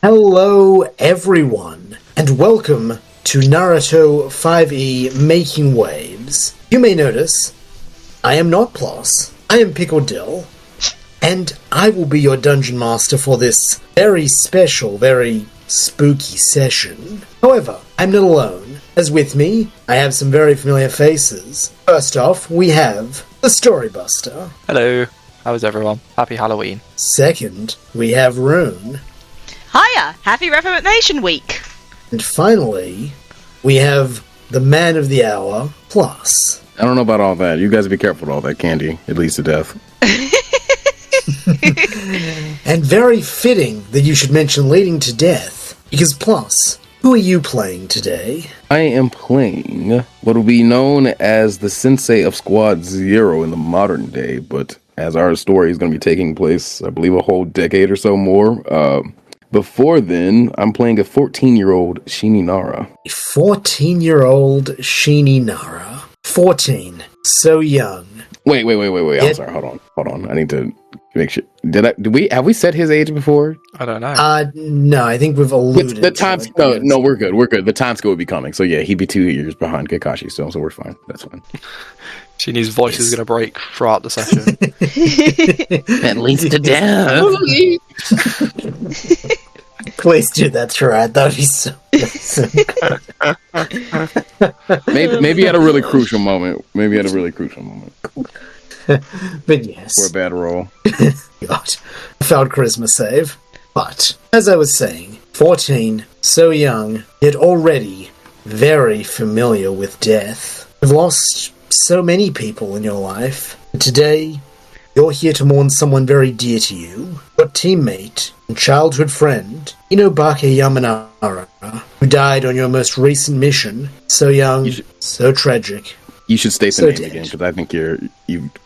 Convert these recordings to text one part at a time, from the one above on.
Hello, everyone, and welcome to Naruto5e Making Waves. You may notice, I am not Ploss, I am Pickle Dill, and I will be your dungeon master for this very special, very spooky session. However, I'm not alone, as with me, I have some very familiar faces. First off, we have the Storybuster. Hello, how is everyone? Happy Halloween. Second, we have Rune. Hiya! Happy Reformation Week! And finally, we have the man of the hour, Plus. I don't know about all that. You guys be careful with all that candy. It leads to death. And very fitting that you should mention leading to death, because Plus, who are you playing today? I am playing what will be known as the Sensei of Squad Zero in the modern day, but as our story is going to be taking place, I believe, a whole decade or so more. Before then, I'm playing a 14-year-old Shininara. A 14-year-old Shininara. 14. So young. Wait. I'm sorry. Hold on. I need to make sure. Have we said his age before? I don't know. No, I think we've alluded the time. No, we're good. The time scale will be coming. So yeah, he'd be 2 years behind Kakashi still, so we're fine. That's fine. Shinny's voice is going to break throughout the session. That leads to death. Please do that, right? That'd be so maybe at a really crucial moment. But yes. For a bad roll. God. Failed charisma save. But, as I was saying, 14, so young, yet already very familiar with death. You've lost so many people in your life. But today, you're here to mourn someone very dear to you. Your teammate and childhood friend, Inobake Yamanara, who died on your most recent mission. So young, so tragic. You should state the So name dead. again, because I think you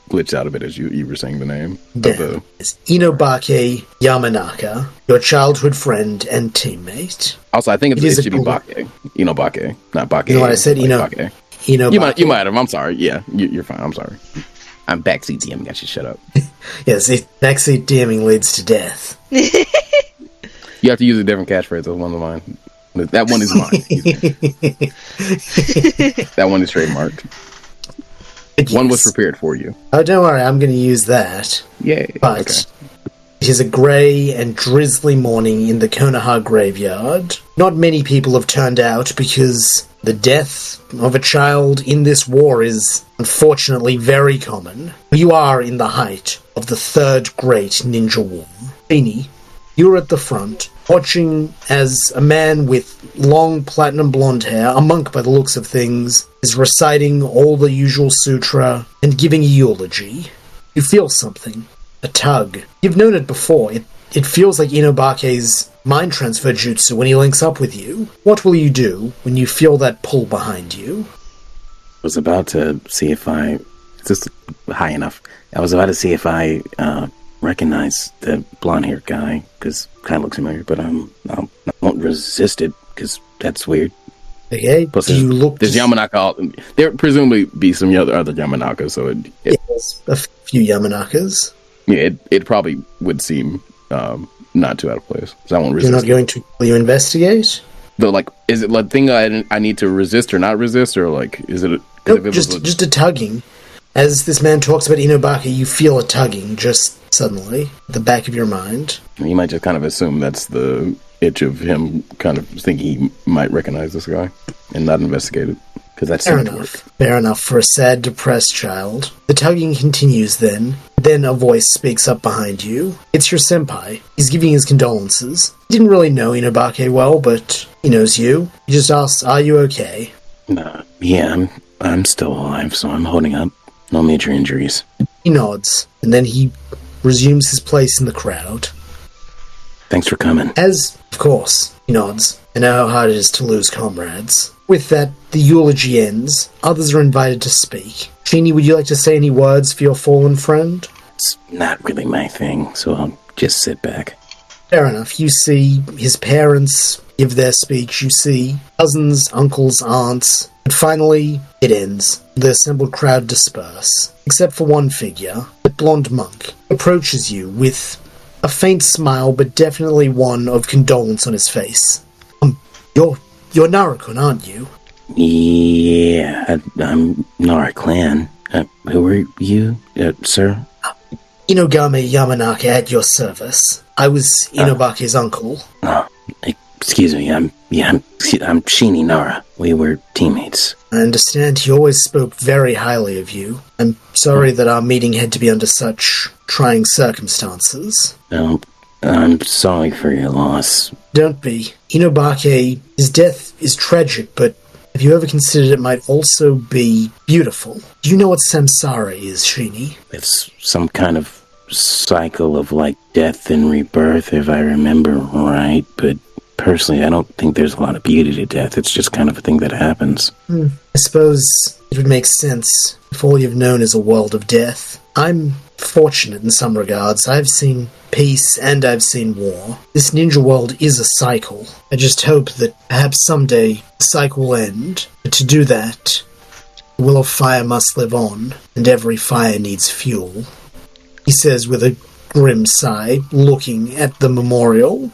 glitched out a bit as you were saying the name. It's Inobake Yamanaka, your childhood friend and teammate. Also, I think it should be Bake. Inobake, not Bake. You know what I said? Bake. Inobake. You might have. I'm sorry. Yeah, you're fine. I'm sorry. I'm backseat DMing. I should shut up. Yes, backseat DMing leads to death. You have to use a different catchphrase. That's one of mine. That one is mine. That one is trademarked. Yes. One was prepared for you. Oh, don't worry, I'm going to use that. Yay. But Okay. it is a grey and drizzly morning in the Konoha graveyard. Not many people have turned out because the death of a child in this war is unfortunately very common. You are in the height of the third great ninja war. Beanie, you're at the front, watching as a man with long platinum blonde hair, a monk by the looks of things, is reciting all the usual sutra and giving a eulogy. You feel something. A tug. You've known it before. It feels like Inobake's mind transfer jutsu when he links up with you. What will you do when you feel that pull behind you? I was about to see if I... Is this high enough? I was about to see if I recognize the blonde-haired guy, because kind of looks familiar, but I won't resist it, because that's weird. Okay, Plus, do you look... There's Yamanaka. There presumably be some other Yamanaka, so There's a few Yamanakas. yeah, it probably would seem not too out of place. So I won't resist. You're not going to... Will you investigate? Is it like thing I need to resist or not resist, or like is it? Nope, just a tugging. As this man talks about Inobake, you feel a tugging just suddenly at the back of your mind. You might just kind of assume that's the itch of him kind of thinking he might recognize this guy and not investigate it, because that's Fair enough. Fair enough for a sad, depressed child. The tugging continues then. Then a voice speaks up behind you. It's your senpai. He's giving his condolences. He didn't really know Inobake well, but he knows you. He just asks, are you okay? Yeah, I'm still alive, so I'm holding up. No major injuries. He nods, and then he resumes his place in the crowd. Thanks for coming. As, of course, he nods. I know how hard it is to lose comrades. With that, the eulogy ends. Others are invited to speak. Sheenie, would you like to say any words for your fallen friend? It's not really my thing, so I'll just sit back. Fair enough. You see his parents give their speech. You see cousins, uncles, aunts. But finally, it ends. The assembled crowd disperse. Except for one figure. The blonde monk approaches you with a faint smile, but definitely one of condolence on his face. You're Narukun, aren't you? Yeah, I'm Nara Clan. Who are you, sir? Inogame Yamanaka at your service. I was Inobake's uncle. Oh, excuse me. I'm Shini Nara. We were teammates. I understand he always spoke very highly of you. I'm sorry that our meeting had to be under such trying circumstances. No, I'm sorry for your loss. Don't be. Inobake, his death is tragic, but have you ever considered it might also be beautiful? Do you know what samsara is, Shini? It's some kind of cycle of, death and rebirth, if I remember right, but personally, I don't think there's a lot of beauty to death. It's just kind of a thing that happens. I suppose it would make sense if all you've known is a world of death. I'm fortunate in some regards. I've seen peace and I've seen war. This ninja world is a cycle. I just hope that perhaps someday the cycle will end. But to do that, the will of fire must live on, and every fire needs fuel. He says with a grim sigh, looking at the memorial.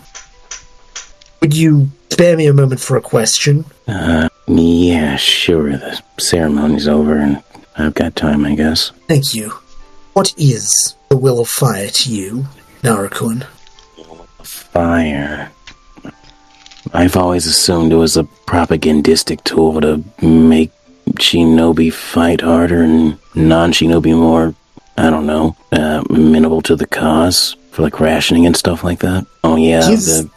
Would you spare me a moment for a question? Yeah, sure. The ceremony's over and I've got time, I guess. Thank you. What is the will of fire to you, Narukun? Fire. I've always assumed it was a propagandistic tool to make shinobi fight harder and non-shinobi more, amenable to the cause, for rationing and stuff like that. Oh yeah,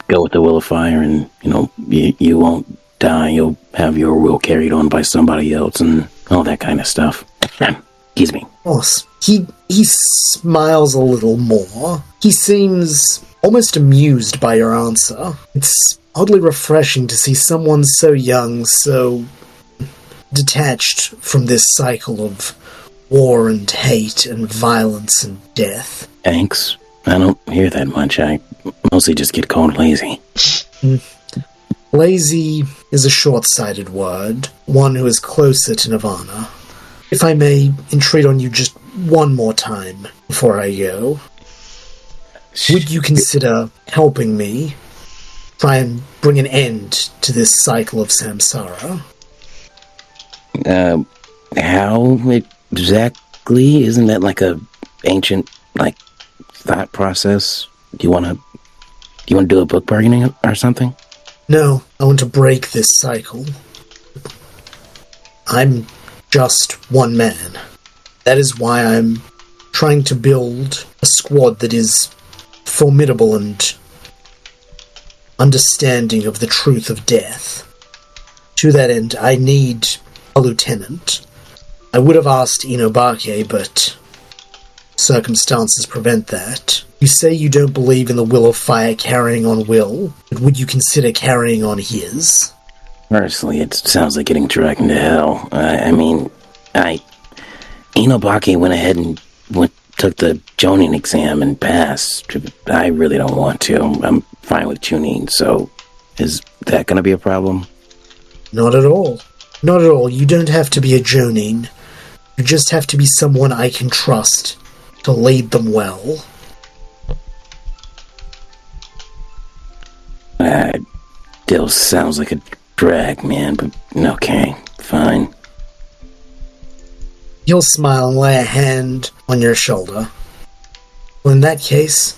go with the will of fire and, you won't die, you'll have your will carried on by somebody else and all that kind of stuff. Excuse me. Of course. He smiles a little more. He seems almost amused by your answer. It's oddly refreshing to see someone so young, so detached from this cycle of war and hate and violence and death. Thanks. I don't hear that much. I mostly just get called lazy. Lazy is a short-sighted word, one who is closer to Nirvana. If I may entreat on you just one more time before I go, would you consider helping me try and bring an end to this cycle of samsara? How exactly? Isn't that a ancient, thought process? Do you want to do a book bargaining or something? No, I want to break this cycle. I'm just one man. That is why I'm trying to build a squad that is formidable and understanding of the truth of death. To that end, I need a lieutenant. I would have asked Inobake, but circumstances prevent that. You say you don't believe in the will of fire carrying on will, but would you consider carrying on his? Personally, it sounds like getting dragged into hell. Inobake went ahead and took the Jonin exam and passed. I really don't want to. I'm fine with Chunin, so is that going to be a problem? Not at all. Not at all. You don't have to be a Jonin. You just have to be someone I can trust to lead them well. Still sounds like a drag, man, but okay, fine. He'll smile and lay a hand on your shoulder. Well, in that case,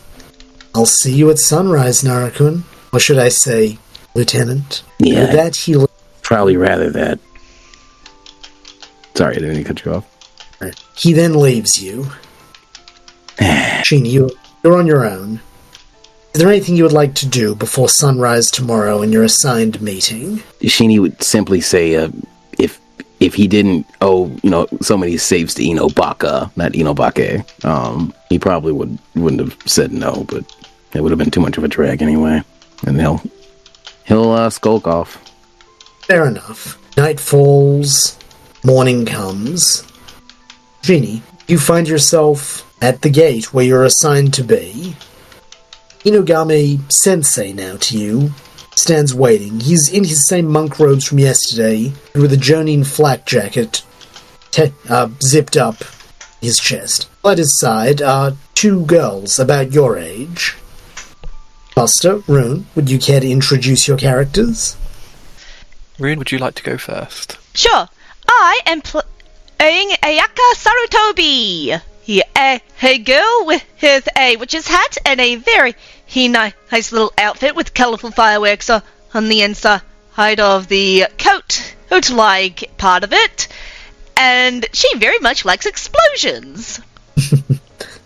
I'll see you at sunrise, Narukun. Or should I say, Lieutenant? Yeah, with that, he... probably rather that. Sorry, I didn't mean to cut you off. He then leaves you. Sheen, you're on your own. Is there anything you would like to do before sunrise tomorrow in your assigned meeting? Shini would simply say, if he didn't owe, so many saves to Inobaka, not Inobake, he probably wouldn't have said no, but it would have been too much of a drag anyway. And he'll skulk off. Fair enough. Night falls, morning comes. Shini, you find yourself at the gate where you're assigned to be. Inogame Sensei now to you stands waiting. He's in his same monk robes from yesterday, with a Jonin flak jacket zipped up his chest. At his side are two girls about your age. Buster, Rune, would you care to introduce your characters? Rune, would you like to go first? Sure. I am playing Ayaka Sarutobi. A girl with a witch's hat and a very nice little outfit with colourful fireworks on the inside of the coat-like part of it. And she very much likes explosions.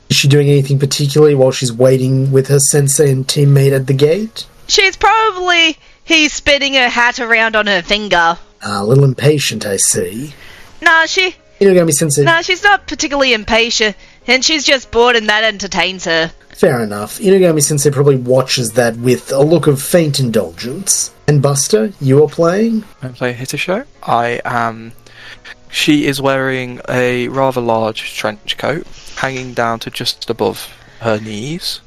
Is she doing anything particularly while she's waiting with her sensei and teammate at the gate? She's probably spinning her hat around on her finger. A little impatient, I see. Inugami-sensei. Nah, she's not particularly impatient, and she's just bored and that entertains her. Fair enough. Inugami-sensei probably watches that with a look of faint indulgence. And Buster, you are playing? I'm playing Hitosho. I am... She is wearing a rather large trench coat, hanging down to just above her knees.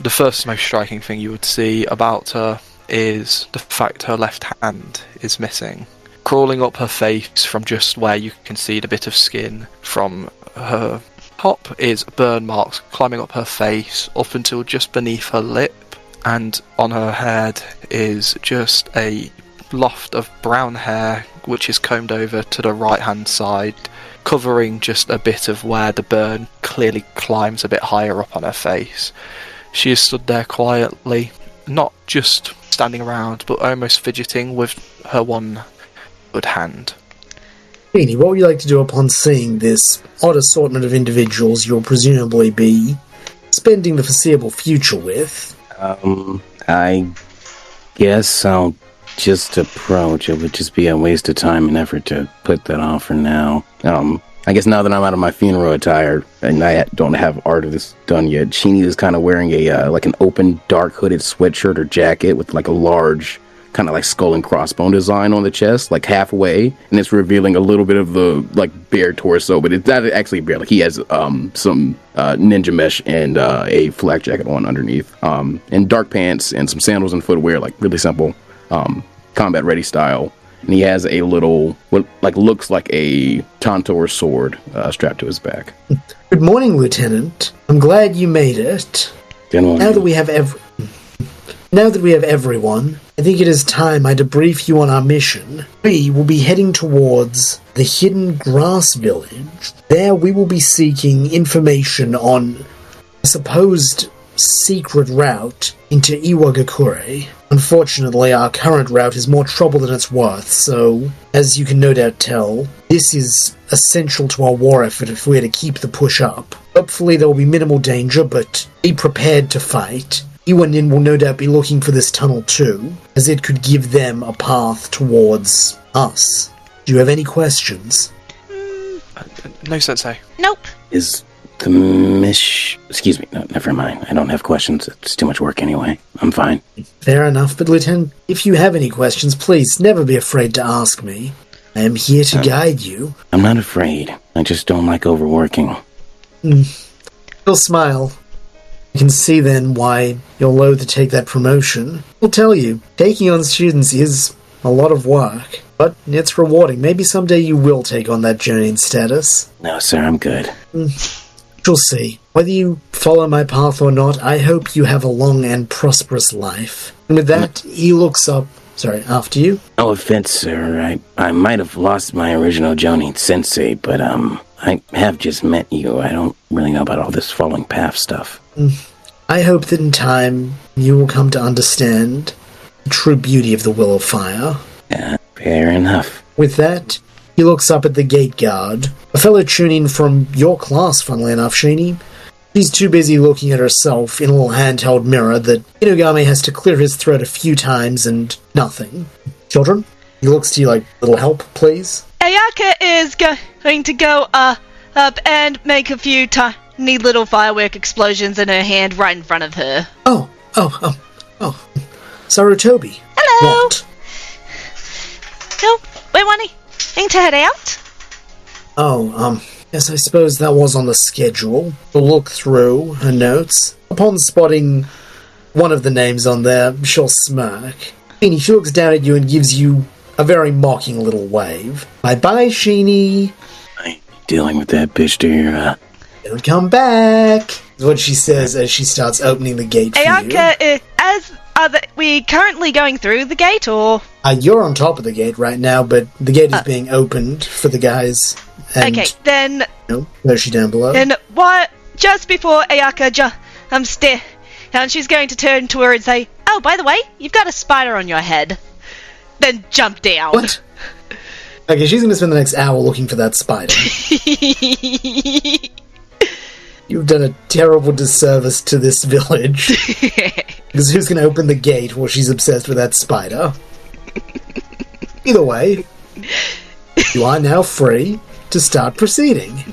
The first most striking thing you would see about her is the fact her left hand is missing. Crawling up her face from just where you can see the bit of skin from her top is burn marks climbing up her face up until just beneath her lip, and on her head is just a loft of brown hair which is combed over to the right hand side, covering just a bit of where the burn clearly climbs a bit higher up on her face. She is stood there quietly, not just standing around but almost fidgeting with her one good hand. Beanie, what would you like to do upon seeing this odd assortment of individuals you'll presumably be spending the foreseeable future with? I guess I'll just approach. It would just be a waste of time and effort to put that off for now. I guess now that I'm out of my funeral attire and I don't have art of this done yet, Sheenie is kind of wearing a like an open, dark hooded sweatshirt or jacket with like a large kind of like skull and crossbone design on the chest, like halfway, and it's revealing a little bit of the like bare torso, but it's not actually bare. Like he has some ninja mesh and a flak jacket on underneath, and dark pants and some sandals and footwear, like really simple, combat ready style. And he has a little what like looks like a Tantor sword strapped to his back. Good morning, Lieutenant. I'm glad you made it. Good morning. Now that we have everyone, I think it is time I debrief you on our mission. We will be heading towards the Hidden Grass Village. There we will be seeking information on a supposed secret route into Iwagakure. Unfortunately, our current route is more trouble than it's worth, so, as you can no doubt tell, this is essential to our war effort if we're to keep the push up. Hopefully there will be minimal danger, but be prepared to fight. Iwanin will no doubt be looking for this tunnel too, as it could give them a path towards us. Do you have any questions? No, Sensei. Nope. Is the excuse me, no, never mind. I don't have questions. It's too much work anyway. I'm fine. Fair enough, but Lieutenant, if you have any questions, please never be afraid to ask me. I am here to guide you. I'm not afraid. I just don't like overworking. You'll smile. You can see then why you're loath to take that promotion. I'll tell you, taking on students is a lot of work, but it's rewarding. Maybe someday you will take on that journeyman status. No, sir, I'm good. You'll see. Whether you follow my path or not, I hope you have a long and prosperous life. And with that, he looks up. Sorry, after you. No offense, sir. I might have lost my original Jonin Sensei, but I have just met you. I don't really know about all this following path stuff. I hope that in time you will come to understand the true beauty of the Will of Fire. Yeah, fair enough. With that, he looks up at the gate guard, a fellow tuning from your class, funnily enough, Sheenie. She's too busy looking at herself in a little handheld mirror that Inugami has to clear his throat a few times and nothing. Children, he looks to you like, little help, please? Ayaka is going to go up and make a few tiny little firework explosions in her hand right in front of her. Oh. Sarutobi. Hello. What? Oh, we're wanting to head out? Yes, I suppose that was on the schedule. We'll look through her notes. Upon spotting one of the names on there, she'll smirk. Sheenie, she looks down at you and gives you a very mocking little wave. Bye-bye, Sheenie. I'm dealing with that bitch to Don't come back, is what she says as she starts opening the gate for you. Ayaka we currently going through the gate, or? You're on top of the gate right now, but the gate is being opened for the guys. And, Okay, then... no, she down below. Then what? Just before Ayaka jumps down, and she's going to turn to her and say, "Oh, by the way, you've got a spider on your head." Then jump down. What? Okay, she's going to spend the next hour looking for that spider. You've done a terrible disservice to this village. Because who's going to open the gate while she's obsessed with that spider? Either way, you are now free to start proceeding.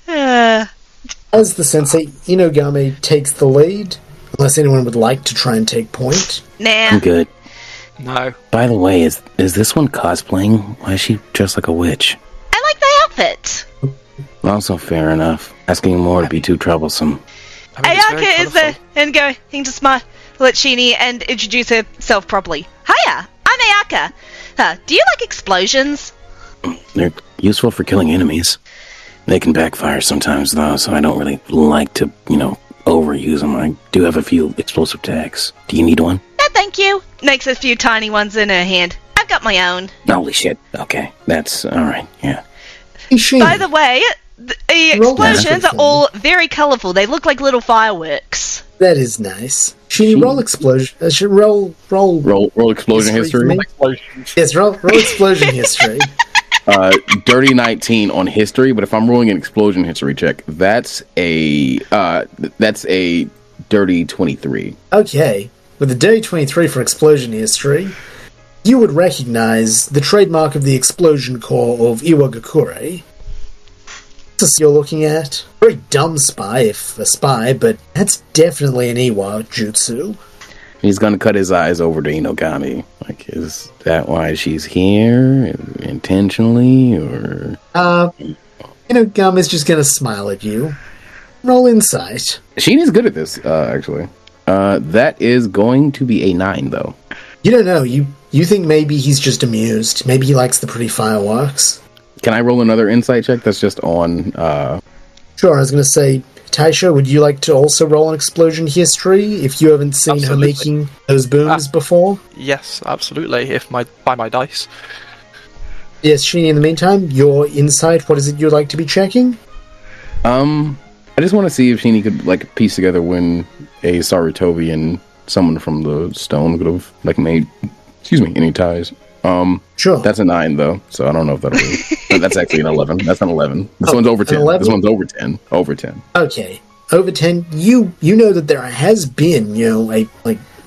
As the Sensei, Inogame takes the lead, unless anyone would like to try and take point. Nah. I'm good. No. By the way, is this one cosplaying? Why is she dressed like a witch? I like the outfit. Also fair enough. Asking more to be too troublesome. I mean, it's very Ayaka is there colourful. and going to smile at Shini and introduce herself properly. Hiya, I'm Ayaka. Do you like explosions? They're useful for killing enemies. They can backfire sometimes, though, so I don't really like to, overuse them. I do have a few explosive tags. Do you need one? No, thank you. Makes a few tiny ones in her hand. I've got my own. Holy shit. Okay, that's alright, yeah. Hey, Shane, By the way, the explosions are all very colourful. They look like little fireworks. that is nice. Shane, roll explosion. Roll explosion history. for me. Yes, roll explosion history. Dirty 19 on history, but if I'm rolling an explosion history check, that's a dirty 23. Okay, with a day 23 for explosion history, you would recognize the trademark of the explosion core of Iwagakure. This you're looking at. Very dumb spy, if a spy, but that's definitely an Iwa jutsu. He's gonna cut his eyes over to Inogami. Like, is that why she's here? Intentionally, or... Inogami's just gonna smile at you. Roll insight. Sheena's good at this, actually. That is going to be a 9, though. You don't know, you think maybe he's just amused. Maybe he likes the pretty fireworks. Can I roll another insight check that's just on, Sure, I was gonna say, Taisha, would you like to also roll an explosion history if you haven't seen Absolutely. her making those booms before? Yes, absolutely. By my dice. Yes, Sheeny, in the meantime, your insight, what is it you'd like to be checking? I just want to see if Sheeny could, piece together when a Sarutobi and someone from the stone could have, made, any ties. Sure. That's a 9, though, so I don't know if that'll be... That's actually an 11. That's an 11. This one's over 10. 11? This one's over 10. Over 10. Okay. Over 10, you know that there has been,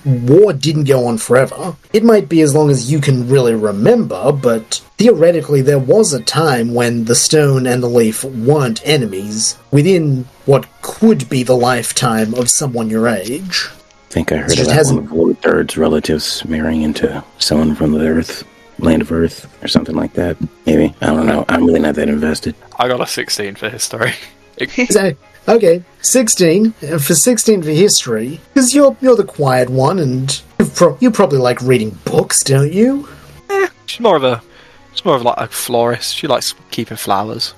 war didn't go on forever. It might be as long as you can really remember, but theoretically there was a time when the stone and the leaf weren't enemies within what could be the lifetime of someone your age. I think I heard It just about hasn't- one of Lord Third's relatives marrying into someone from the Earth, land of Earth, or something like that. Maybe. I don't know. I'm really not that invested. I got a 16 for history. So, okay, 16. For 16 for history, because you're the quiet one, and you probably like reading books, don't you? She's more of like a florist. She likes keeping flowers.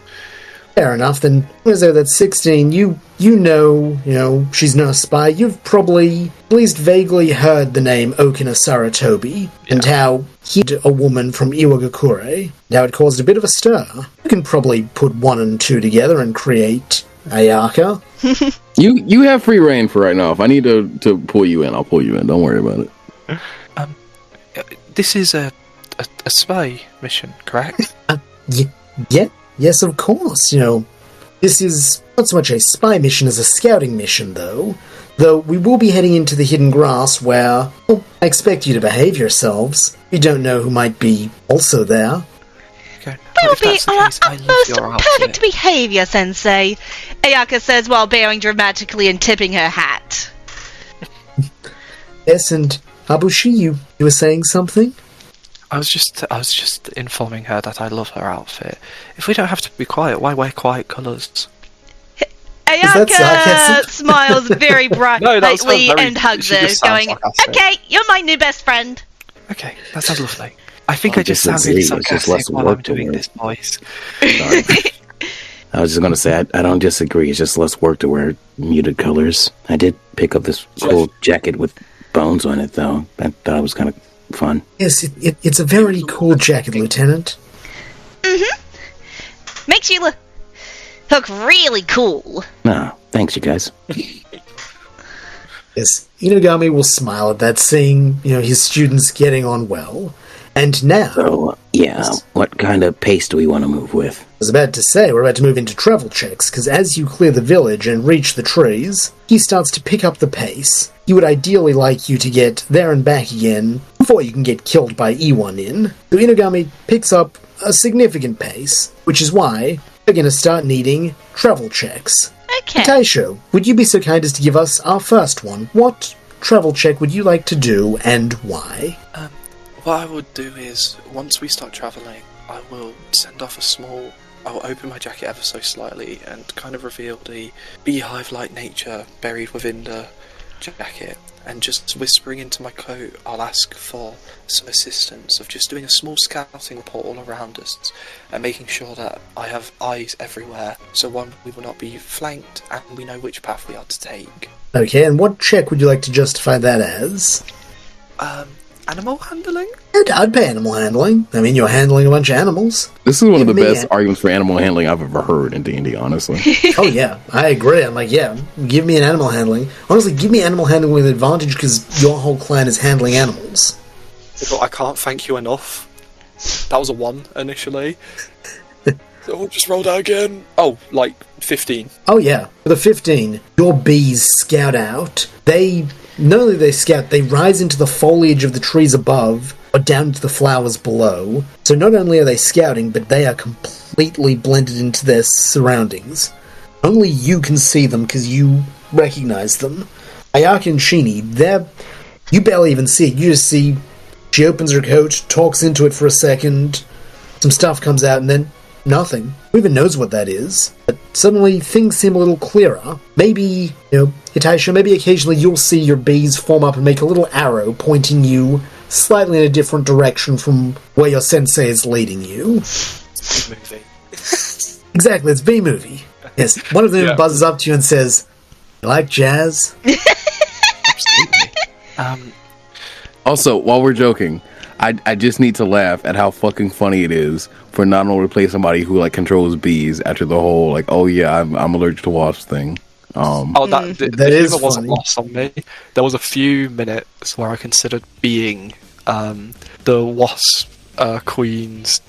Fair enough, then, as though that's 16, you know, she's no spy, you've probably at least vaguely heard the name Okina Sarutobi, and how he hid a woman from Iwagakure, and how it caused a bit of a stir. You can probably put 1 and 2 together and create Ayaka. You have free reign for right now. If I need to pull you in, I'll pull you in. Don't worry about it. This is a spy mission, correct? Yes, of course, this is not so much a spy mission as a scouting mission, though we will be heading into the hidden grass where, I expect you to behave yourselves. You don't know who might be also there. Okay. We'll If be that's the on our case, I love utmost your perfect outfit. behaviour, Sensei, Ayaka says while bowing dramatically and tipping her hat. Yes, and Abushi, you were saying something? I was just informing her that I love her outfit. If we don't have to be quiet, why wear quiet colours? that Ayaka sarcasm? smiles very No, that brightly sounds very- and hugs she her, just sounds going, sarcastic. "Okay, you're my new best friend." Okay, that sounds lovely. I think I just sound disagree, really it's just sarcastic less while I'm work to doing wear. this voice. Sorry. I was just going to say, I don't disagree. It's just less work to wear muted colors. I did pick up this cool jacket with bones on it, though. I thought it was kind of fun. Yes, it's a very cool jacket, Lieutenant. Makes you look really cool. No, thanks, you guys. Yes, Inugami will smile at that, seeing, his students getting on well. And now... So, what kind of pace do we want to move with? I was about to say, we're about to move into travel checks, because as you clear the village and reach the trees, he starts to pick up the pace. He would ideally like you to get there and back again before you can get killed by Iwanin. So Inugami picks up a significant pace, which is why we're going to start needing travel checks. Okay. Taisho, would you be so kind as to give us our first one? What travel check would you like to do, and why? What I would do is, once we start travelling, I will send off I will open my jacket ever so slightly and kind of reveal the beehive-like nature buried within the jacket, and just whispering into my coat, I'll ask for some assistance of just doing a small scouting report all around us and making sure that I have eyes everywhere, so one, we will not be flanked and we know which path we are to take. Okay, and what check would you like to justify that as? Animal handling? I'd pay animal handling. I mean, you're handling a bunch of animals. This is one of the best arguments for animal handling I've ever heard in D&D, honestly. Oh, yeah. I agree. I'm like, yeah, give me an animal handling. Honestly, give me animal handling with advantage because your whole clan is handling animals. But I can't thank you enough. That was a 1 initially. So we'll just roll that again. Oh, 15. Oh, yeah. For the 15, your bees scout out. Not only do they scout, they rise into the foliage of the trees above, or down to the flowers below. So not only are they scouting, but they are completely blended into their surroundings. Only you can see them because you recognize them. Ayaka and Shini, you barely even see it. You just see she opens her coat, talks into it for a second, some stuff comes out, and then nothing. Who even knows what that is? But suddenly things seem a little clearer. Maybe, Hitaisha, maybe occasionally you'll see your bees form up and make a little arrow pointing you slightly in a different direction from where your sensei is leading you. Movie. Exactly, it's B-movie. Yes, one of them buzzes up to you and says, "You like jazz?" Absolutely. Also, while we're joking, I just need to laugh at how fucking funny it is for not only to play somebody who controls bees after the whole I'm allergic to wasps thing. That is funny. Wasn't lost on me. There was a few minutes where I considered being the wasp queen's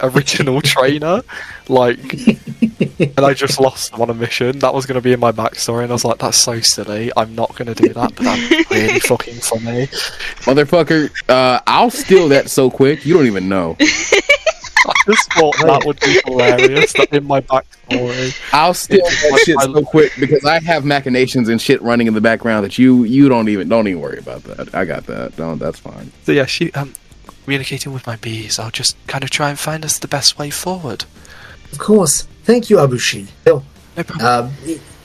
original trainer, and I just lost them on a mission. That was going to be in my backstory, and I was like, that's so silly. I'm not going to do that, but that's really fucking funny. Motherfucker, I'll steal that so quick, you don't even know. I just thought that would be hilarious, that in my backstory. I'll steal that shit so quick because I have machinations and shit running in the background that you don't even worry about that. I got that. No, that's fine. So yeah, communicating with my bees, I'll just kind of try and find us the best way forward. Of course. Thank you, Abushi. No problem.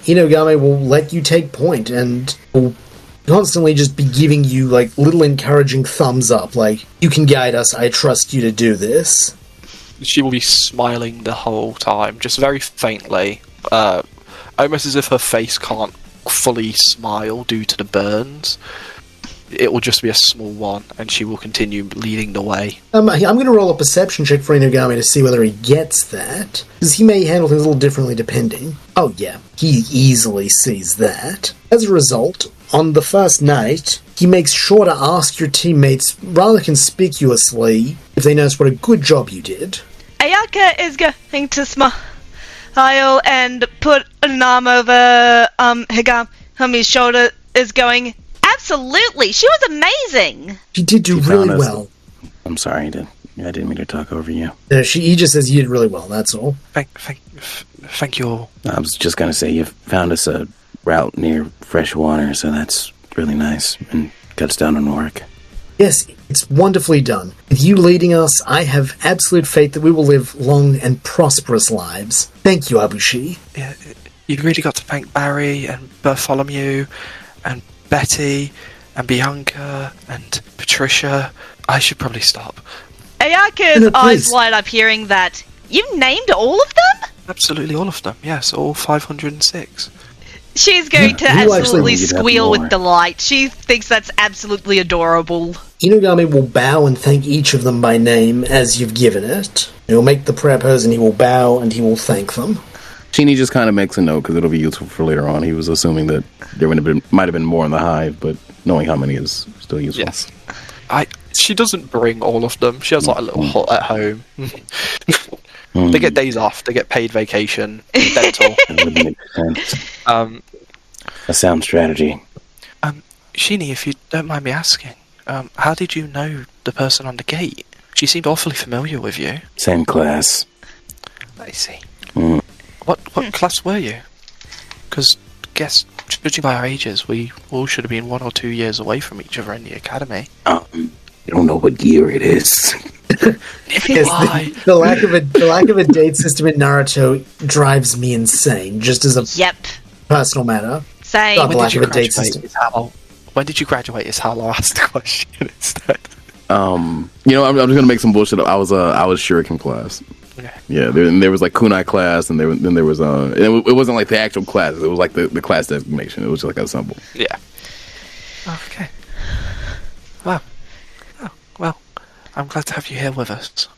Inugami will let you take point and will constantly just be giving you little encouraging thumbs up, you can guide us, I trust you to do this. She will be smiling the whole time, just very faintly, almost as if her face can't fully smile due to the burns. It will just be a small one, and she will continue leading the way. I'm going to roll a perception check for Inugami to see whether he gets that, because he may handle things a little differently depending. Oh yeah, he easily sees that. As a result, on the first night, he makes sure to ask your teammates rather conspicuously if they notice what a good job you did. Ayaka is going to smile and put an arm over Higami's shoulder, is going, absolutely, she was amazing. She did do really well. I'm sorry, I didn't mean to talk over you. He just says you did really well, that's all. Thank you all. I was just going to say, you found us a route near fresh water, so that's really nice, and cuts down on work. Yes, it's wonderfully done. With you leading us, I have absolute faith that we will live long and prosperous lives. Thank you, Abushi. Yeah, you've really got to thank Barry and Bartholomew and Betty and Bianca and Patricia. I should probably stop. Ayaka's eyes light up hearing that. You named all of them? Absolutely all of them, yes, all 506. She's going to You actually absolutely need that squeal more. with delight. She thinks that's absolutely adorable. Inugami will bow and thank each of them by name as you've given it. He'll make the prayer pose and he will bow and he will thank them. Sheeny just kind of makes a note because it'll be useful for later on. He was assuming that there might have been more in the hive, but knowing how many is still useful. Yes. She doesn't bring all of them. She has like a little hut at home. They get days off. They get paid vacation, dental. That would make sense. A sound strategy. Sheeny, if you don't mind me asking, how did you know the person on the gate? She seemed awfully familiar with you. Same class. I see. Mm. What class were you? Because, judging by our ages, we all should have been 1 or 2 years away from each other in the academy. I don't know what year it is. Yes, the lack of a date system in Naruto drives me insane, just as a Yep. personal matter. Same. God, the When lack did you of a date graduate? system. When did you graduate? Is how I'll ask the question instead. I'm just gonna make some bullshit up. I was shuriken class. Okay. Yeah, there was like kunai class, and then there was it wasn't like the actual class. It was like the class designation. It was just like a symbol. Yeah. Okay. Wow. Oh, well, I'm glad to have you here with us.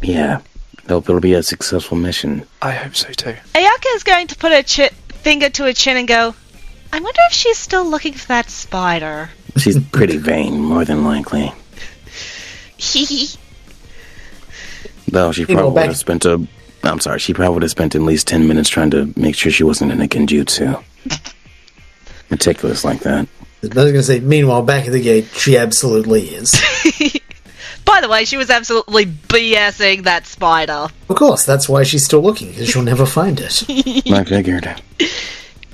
Yeah. Hope it'll be a successful mission. I hope so too. Ayaka is going to put a finger to her chin and go, I wonder if she's still looking for that spider. She's pretty vain, more than likely. Hee. Though she probably would have spent she probably would have spent at least 10 minutes trying to make sure she wasn't in a genjutsu. Meticulous like that. I was going to say, meanwhile, back at the gate, she absolutely is. By the way, she was absolutely BSing that spider. Of course, that's why she's still looking, because she'll never find it. I figured.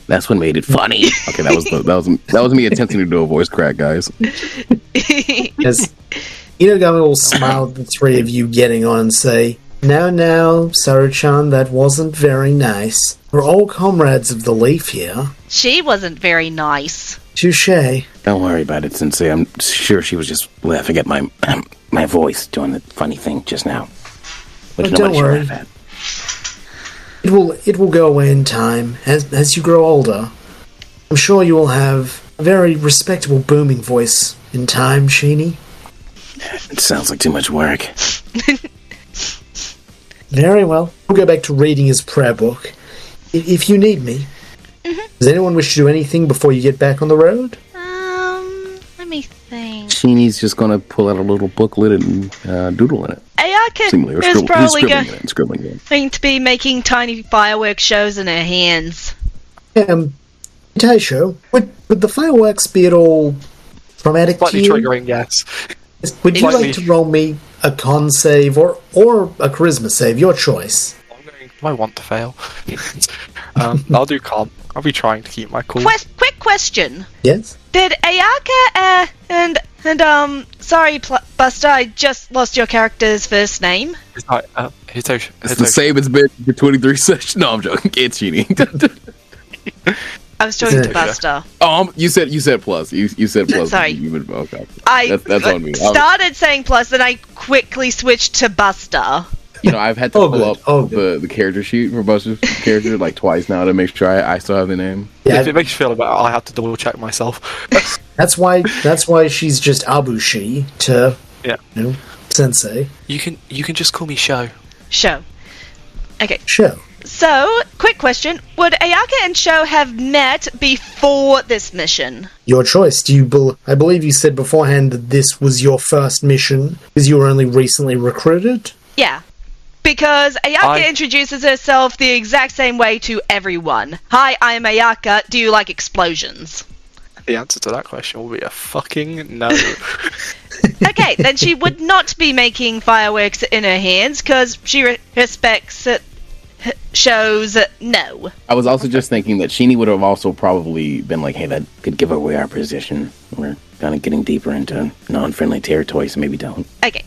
That's what made it funny. Okay, that was me attempting to do a voice crack, guys. As Inugami will smile at the three of you getting on and say, Now, Saru-chan, that wasn't very nice. We're all comrades of the leaf here. She wasn't very nice. Touché. Don't worry about it, Sensei. I'm sure she was just laughing at my my voice doing the funny thing just now. Which But don't nobody should worry. laugh at. It will go away in time, as you grow older. I'm sure you will have a very respectable booming voice in time, Sheeny. It sounds like too much work. Very well. We'll go back to reading his prayer book. If you need me. Does anyone wish to do anything before you get back on the road? Let me think. Sheeny's just gonna pull out a little booklet and doodle in it. Ayaka Seemingly, or is probably scribbling it. going to be making tiny fireworks shows in her hands. Taisho, would the fireworks be at all traumatic Slightly to you? triggering, yes. Would you Slightly. like to roll me a con save or a charisma save? Your choice. I want to fail. I'll do calm. I'll be trying to keep my cool. Quick question. Yes? Did Ayaka sorry, Buster, I just lost your character's first name. Hitoshi. It's the same it's been for 23 sessions. No, I'm joking. It's Sheeny. I was talking to Buster. You said plus. You said plus. Sorry. Okay. That's on me. Started saying plus, then I quickly switched to Buster. I've had to pull up the character sheet for Buster's character like twice now to make sure I still have the name. Yeah, If it makes you feel better, I have to double check myself. that's why she's just Abushi to Sensei. You can just call me Sho. Show. Okay. Sure. So, quick question. Would Ayaka and Sho have met before this mission? Your choice. I believe you said beforehand that this was your first mission because you were only recently recruited? Yeah. Because Ayaka introduces herself the exact same way to everyone. Hi, I am Ayaka. Do you like explosions? The answer to that question will be a fucking no. Okay, then she would not be making fireworks in her hands because she respects shows no. I was also just thinking that Sheeny would have also probably been like, hey, that could give away our position. We're kind of getting deeper into non-friendly territory, so maybe don't. Okay.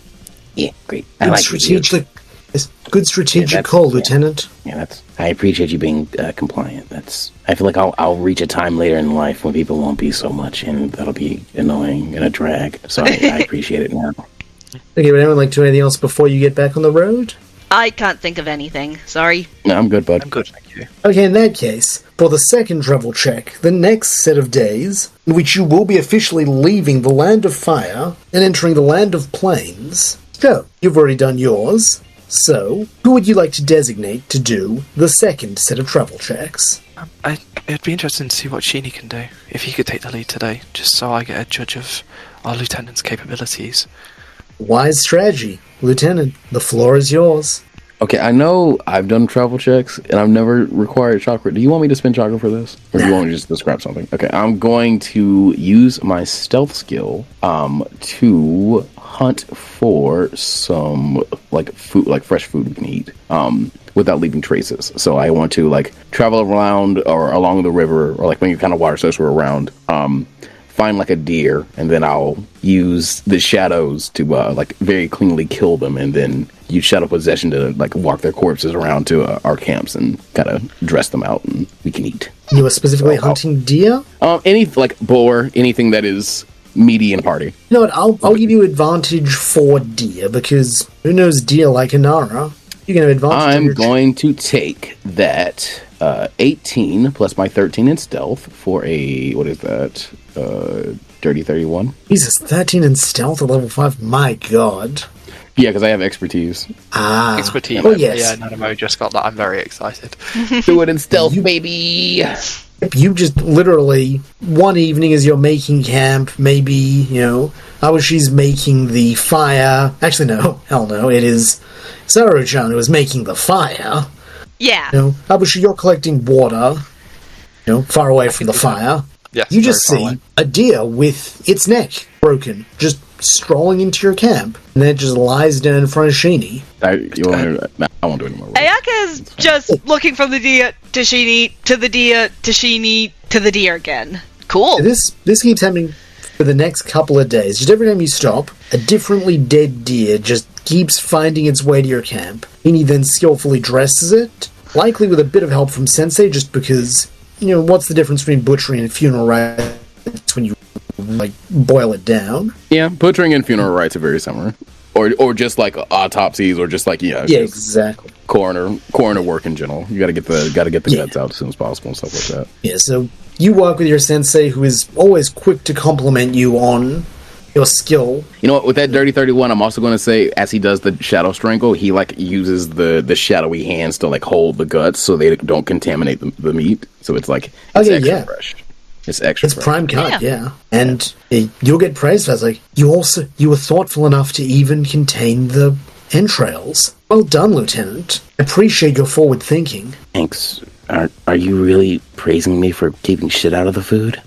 Yeah, great. I like Good strategic call, Lieutenant. Yeah, I appreciate you being compliant. I feel like I'll reach a time later in life when people won't be so much, and that'll be annoying and a drag. So I appreciate it now. Okay, would anyone like to do anything else before you get back on the road? I can't think of anything. Sorry. No, I'm good, bud. I'm good, thank you. Okay, in that case, for the second travel check, the next set of days, in which you will be officially leaving the Land of Fire and entering the Land of Plains. So, you've already done yours. So, who would you like to designate to do the second set of travel checks? It'd be interesting to see what Sheeny can do, if he could take the lead today, just so I get a judge of our lieutenant's capabilities. Wise strategy. Lieutenant, the floor is yours. Okay, I know I've done travel checks, and I've never required chakra. Do you want me to spend chakra for this? Or do you want me to just describe something? Okay, I'm going to use my stealth skill to hunt for some, like, food, like fresh food we can eat, without leaving traces. So I want to, like, travel around or along the river, or, like, any kind of water source we're around, find like a deer, and then I'll use the shadows to like very cleanly kill them, and then use shadow possession to like walk their corpses around to our camps and kind of dress them out, and we can eat. You are specifically hunting deer? Any like boar, anything that is meaty in party. You know what, I'll give you advantage for deer, because who knows deer like Inara? You can have advantage. I'm going to take that 18 plus my 13 in stealth for a, what is that? Dirty 31. Jesus, 13 in stealth at level 5? My god. Yeah, because I have expertise. Ah. Expertise. Oh, yes. Yeah, Nanamo just got that. I'm very excited. Do it in stealth, baby! You just literally, one evening as you're making camp, maybe, you know, Awashi's making the fire. Actually, no. Hell no. It is Saru-chan who is making the fire. Yeah. You know, Awashi, you're collecting water, you know, far away from the fire. Yes, You just very far see away. a deer with its neck broken, just strolling into your camp, and then it just lies down in front of Sheeny. I won't do any more. Ayaka's just looking from the deer to Sheeny, to the deer, to Sheeny, to the deer again. Cool. This keeps happening for the next couple of days. Just every time you stop, a differently dead deer just keeps finding its way to your camp. Sheeny then skillfully dresses it, likely with a bit of help from Sensei, just because, you know, what's the difference between butchery and funeral rites when you, like, boil it down? Yeah, butchering and funeral rites are very similar. Or just like autopsies, or just like Yeah, just exactly. coroner work in general. You gotta get the guts out as soon as possible and stuff like that. Yeah, so you work with your sensei, who is always quick to compliment you on your skill. You know what? With that Dirty 31, I'm also going to say, as he does the shadow strangle, he like uses the shadowy hands to like hold the guts so they don't contaminate the meat. So it's like it's extra fresh. It's extra. It's fresh. prime cut, yeah. And you'll get praise for that. It's like, you were thoughtful enough to even contain the entrails. Well done, Lieutenant. I appreciate your forward thinking. Thanks. Are you really praising me for keeping shit out of the food?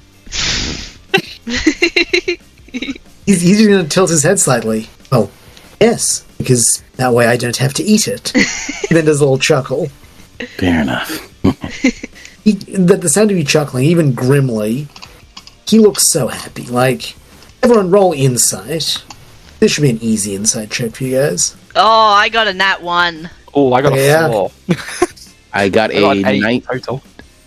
He's just going to tilt his head slightly. Well, yes, because that way I don't have to eat it. He then does a little chuckle. Fair enough. The sound of you chuckling, even grimly, he looks so happy. Like, everyone roll insight. This should be an easy insight check for you guys. Oh, I got a nat 1. Oh, I got Yeah. a 4. I got I got an 8 a total.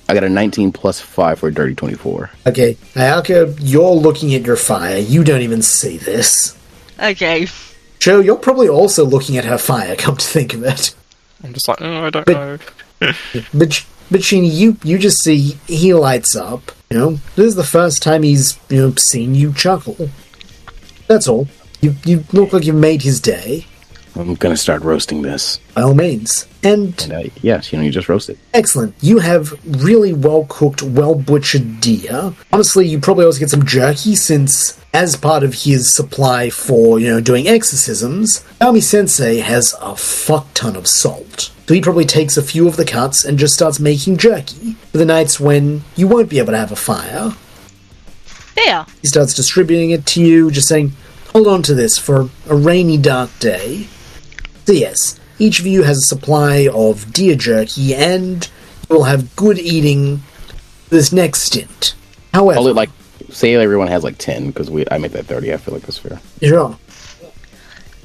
I got a 19 plus 5 for a Dirty 24. Okay, Ayaka, you're looking at your fire. You don't even see this. Okay. Joe, you're probably also looking at her fire, come to think of it. I'm just like, oh, I don't But- know. But Sheeny, you just see he lights up. You know, this is the first time he's, you know, seen you chuckle. That's all. You look like you've made his day. I'm gonna start roasting this. By all means. And Yes, you just roast it. excellent. You have really well-cooked, well-butchered deer. Honestly, you probably also get some jerky, since as part of his supply for, you know, doing exorcisms, Naomi-sensei has a fuck-ton of salt. So he probably takes a few of the cuts and just starts making jerky for the nights when you won't be able to have a fire. Yeah. He starts distributing it to you, just saying, hold on to this for a rainy, dark day. So yes, each of you has a supply of deer jerky, and you will have good eating this next stint. However, I'll like say everyone has like 10 because I make that 30. I feel like that's fair. sure.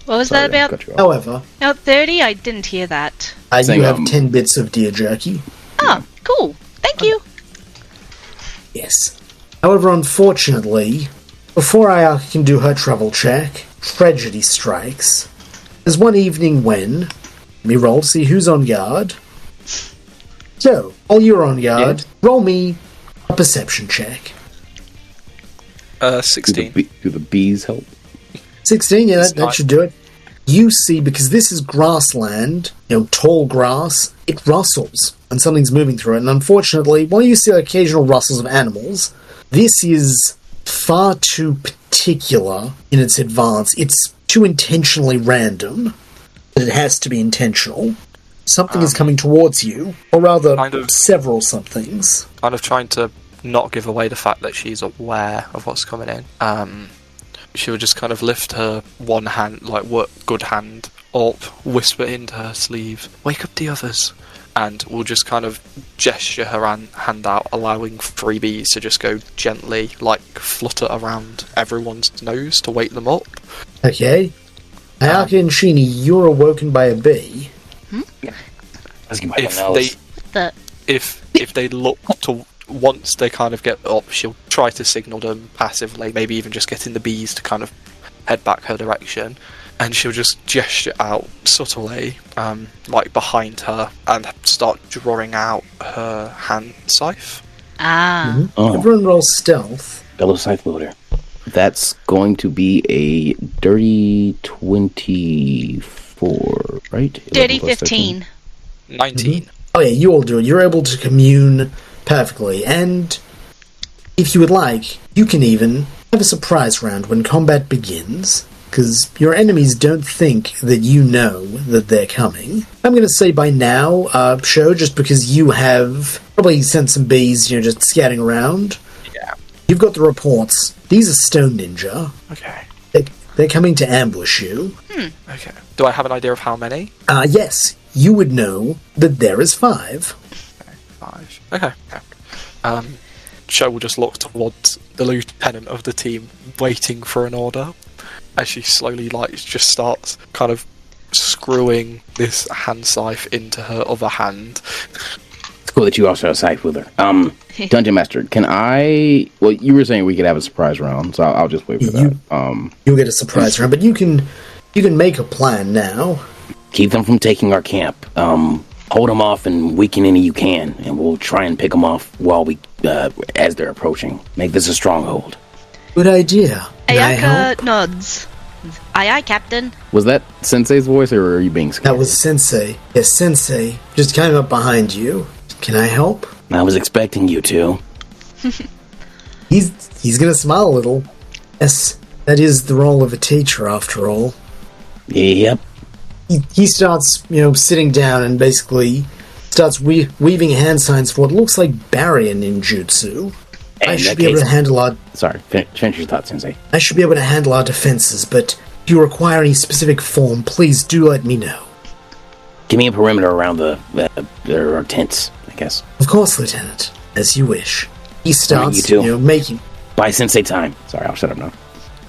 What was Sorry, that about? cut you off. However, No, 30? I didn't hear that. Saying, you have 10 bits of deer jerky. Oh, cool. Thank you. Yes. However, unfortunately, before Ayaka can do her travel check, tragedy strikes. There's one evening when Let me roll to see who's on guard. So, while you're on guard, roll me a perception check. 16. Do the bees help? 16, yeah, that should do it. You see, because this is grassland, tall grass, it rustles, and something's moving through it. And unfortunately, while you see occasional rustles of animals, this is far too particular in its advance. It's too intentionally random that it has to be intentional. Something is coming towards you, or rather, several somethings. Kind of trying to not give away the fact that she's aware of what's coming in. She would just kind of lift her one hand, good hand, up, whisper into her sleeve, "Wake up the others," and will just kind of gesture her hand out, allowing freebies to just go gently, flutter around everyone's nose to wake them up. Okay. Ayaka and Sheeny, you're awoken by a bee. If they look to, once they kind of get up, she'll try to signal them passively, maybe even just getting the bees to kind of head back her direction, and she'll just gesture out subtly, behind her, and start drawing out her hand scythe. Everyone roll stealth. Fellow scythe loader. That's going to be a dirty 24, right? Dirty 15. 19. Oh yeah, you all do it. You're able to commune perfectly, and if you would like, you can even have a surprise round when combat begins, because your enemies don't think that you know that they're coming. I'm going to say by now, Sho, just because you have probably sent some bees, just scouting around. Yeah. You've got the reports. These are stone ninja. Okay. They're coming to ambush you. Okay. Do I have an idea of how many? Yes. You would know that there is 5. Okay, 5. Okay. Sho will just look towards the lieutenant of the team, waiting for an order, as she slowly just starts kind of screwing this hand scythe into her other hand. It's cool that you also have a scythe with her. Dungeon Master, can I... Well, you were saying we could have a surprise round, so I'll just wait for that. You'll get a surprise round, but you can make a plan now. Keep them from taking our camp. Hold them off and weaken any you can, and we'll try and pick them off while as they're approaching. Make this a stronghold. Good idea. Ayaka nods. Aye, aye, Captain. Was that Sensei's voice, or are you being scared? That was Sensei. Yes, Sensei just came up behind you. Can I help? I was expecting you to. He's gonna smile a little. Yes, that is the role of a teacher, after all. Yep. He starts, sitting down and basically starts weaving hand signs for what looks like barrier ninjutsu. I should be able to handle our... Sorry, finish your thought, Sensei. I should be able to handle our defenses, but if you require any specific form, please do let me know. Give me a perimeter around our tents, I guess. Of course, Lieutenant. As you wish. He starts, you making... By Sensei time. Sorry, I'll shut up now.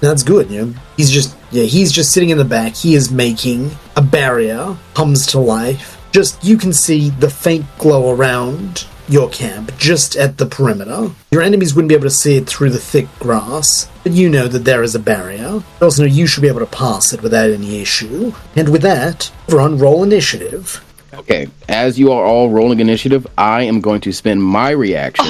That's good, He's just sitting in the back. He is making a barrier, comes to life. Just, you can see the faint glow around your camp, just at the perimeter. Your enemies wouldn't be able to see it through the thick grass, but you know that there is a barrier. You also know you should be able to pass it without any issue. And with that, everyone roll initiative. Okay, as you are all rolling initiative, I am going to spend my reaction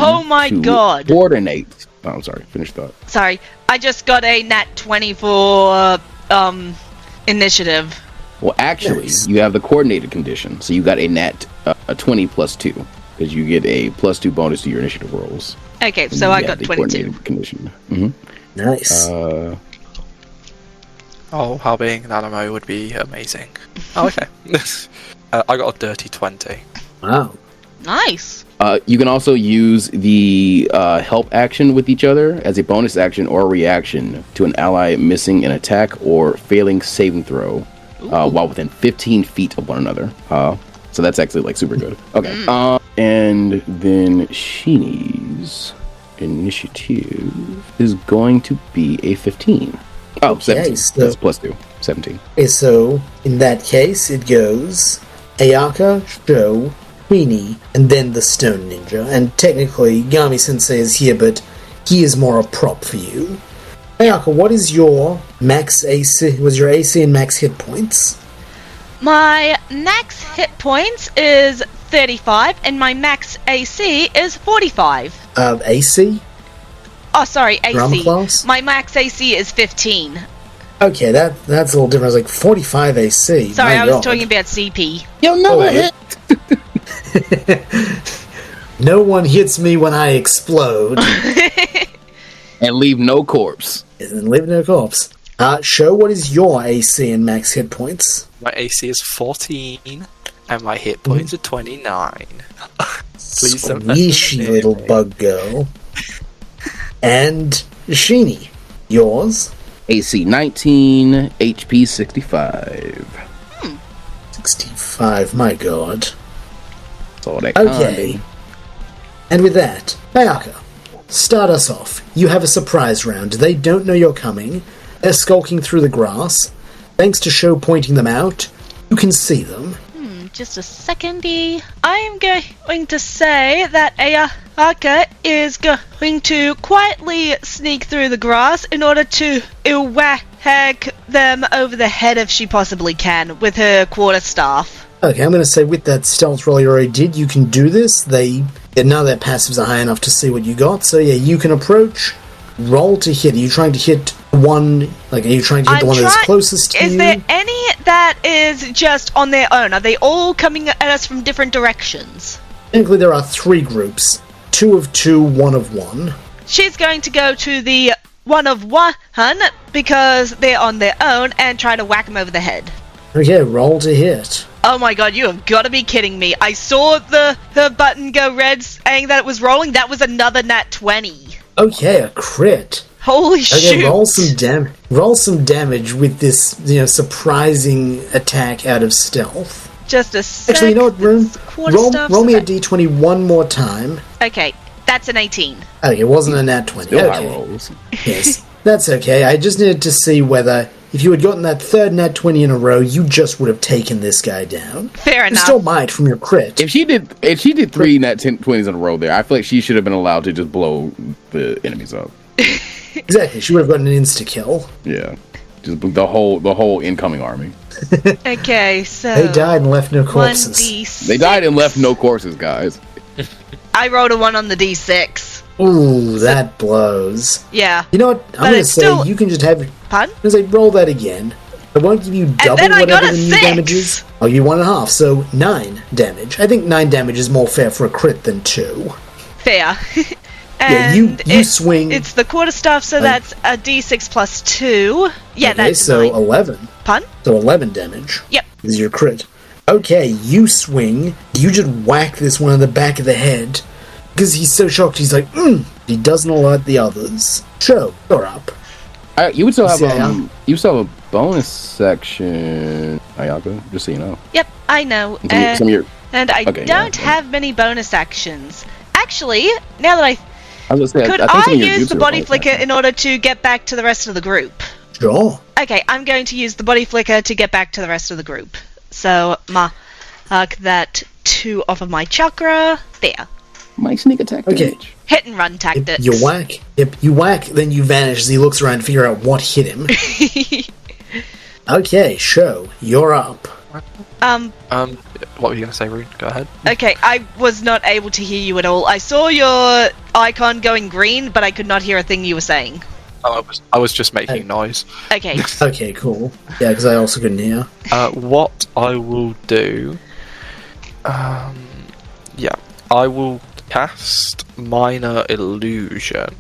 God. Coordinate. Oh, I'm sorry, finish thought. Sorry, I just got a nat 20 for initiative. Well, actually, you have the coordinated condition, so you got a nat 20 plus 2, because you get a plus 2 bonus to your initiative rolls. Okay, so I got 22. Coordinated condition. Mm-hmm. Nice. How being an anime would be amazing. Oh, okay. I got a dirty 20. Wow. Nice. You can also use the help action with each other as a bonus action or reaction to an ally missing an attack or failing saving throw while within 15 feet of one another. So that's actually super good. Okay. And then Sheenie's initiative is going to be a 15. Oh, okay, 17. That's plus 2. 17. Okay, so in that case, it goes Ayaka, Sho, Queenie, and then the Stone Ninja. And technically, Yami Sensei is here, but he is more a prop for you. Ayaka, what is your max AC? Was your AC and max hit points? My max hit points is 35, and my max AC is 45. AC? Oh, sorry, Drama AC. class? My max AC is 15. Okay, that's a little different. I was like, 45 AC. Sorry, My I was God. talking about CP. You'll never hit. No one hits me when I explode. And leave no corpse. And live in a corpse. Show what is your AC and max hit points? My AC is 14, and my hit points are 29. Please don't mess with Squishy me. little bug girl. And Sheeny, yours? AC 19, HP 65. 65, my God. That's all that Okay. candy. And with that, Ayaka, start us off. You have a surprise round. They don't know you're coming. They're skulking through the grass. Thanks to Sho pointing them out, you can see them. Just a secondy. I am going to say that Ayaka is going to quietly sneak through the grass in order to whack them over the head if she possibly can with her quarterstaff. Okay, I'm going to say with that stealth roll you already did, you can do this. None of their passives are high enough to see what you got. So yeah, you can approach, roll to hit. Are you trying to hit one, are you trying to hit the one that's closest to you? Is there any that is just on their own? Are they all coming at us from different directions? Technically there are 3 groups. 2 of 2, 1 of 1. She's going to go to the one of one because they're on their own and try to whack them over the head. Okay, roll to hit. Oh my god, you have got to be kidding me. I saw the button go red saying that it was rolling. That was another nat 20. Okay, a crit. Holy Okay, shoot. roll some damage with this, surprising attack out of stealth. Just a sec. Actually, you know what, Rune? Quarterstaff's Roll me a okay. d20 one more time. Okay, that's an 18. Okay, it wasn't a nat 20. Still high Okay. rolls. Yes, that's okay. I just needed to see whether, if you had gotten that third nat 20 in a row, you just would have taken this guy down. Fair You enough. still might from your crit. If she did 3 nat 20s in a row there, I feel like she should have been allowed to just blow the enemies up. Exactly, she would have gotten an insta-kill. Yeah. Just the whole incoming army. Okay, so... They died and left no corpses. 1d6. They died and left no corpses, guys. I rolled a 1 on the d6. Ooh, that blows. Yeah. You know what? I'm But going to it's say still- you can just have... Pun? I'm going to say roll that again. I won't give you double then I got whatever a the new 6. damage is. I'll give you 1.5, so 9 damage. I think 9 damage is more fair for a crit than 2. Fair. Yeah, And you swing. It's the quarterstaff, so that's a d6 plus 2. Yeah, Okay, that's so 9. 11. Pun? So 11 damage. Yep. Is your crit. Okay, you swing. You just whack this one in the back of the head. Because he's so shocked, he's like, He doesn't alert the others. Sho, you're up. You would still have Yeah. you still have a bonus section, Ayaka, just so you know. Yep, I know. Some of your And I Okay, yeah, don't yeah. have many bonus actions. Actually, now that I was gonna say, could I think some I of your use jutsu the are body bonus flicker actions. in order to get back to the rest of the group? Sure. Okay, I'm going to use the body flicker to get back to the rest of the group. So, mark that 2 off of my chakra. There. My sneak attack Okay. damage. Hit and run tactics. You whack. Yep, you whack, then you vanish as he looks around to figure out what hit him. Okay, Sho, you're up. What were you going to say, Rune? Go ahead. Okay, I was not able to hear you at all. I saw your icon going green, but I could not hear a thing you were saying. Oh, I was just making noise. Okay. Okay, cool. Yeah, because I also couldn't hear. What I will do... I will cast Minor Illusion.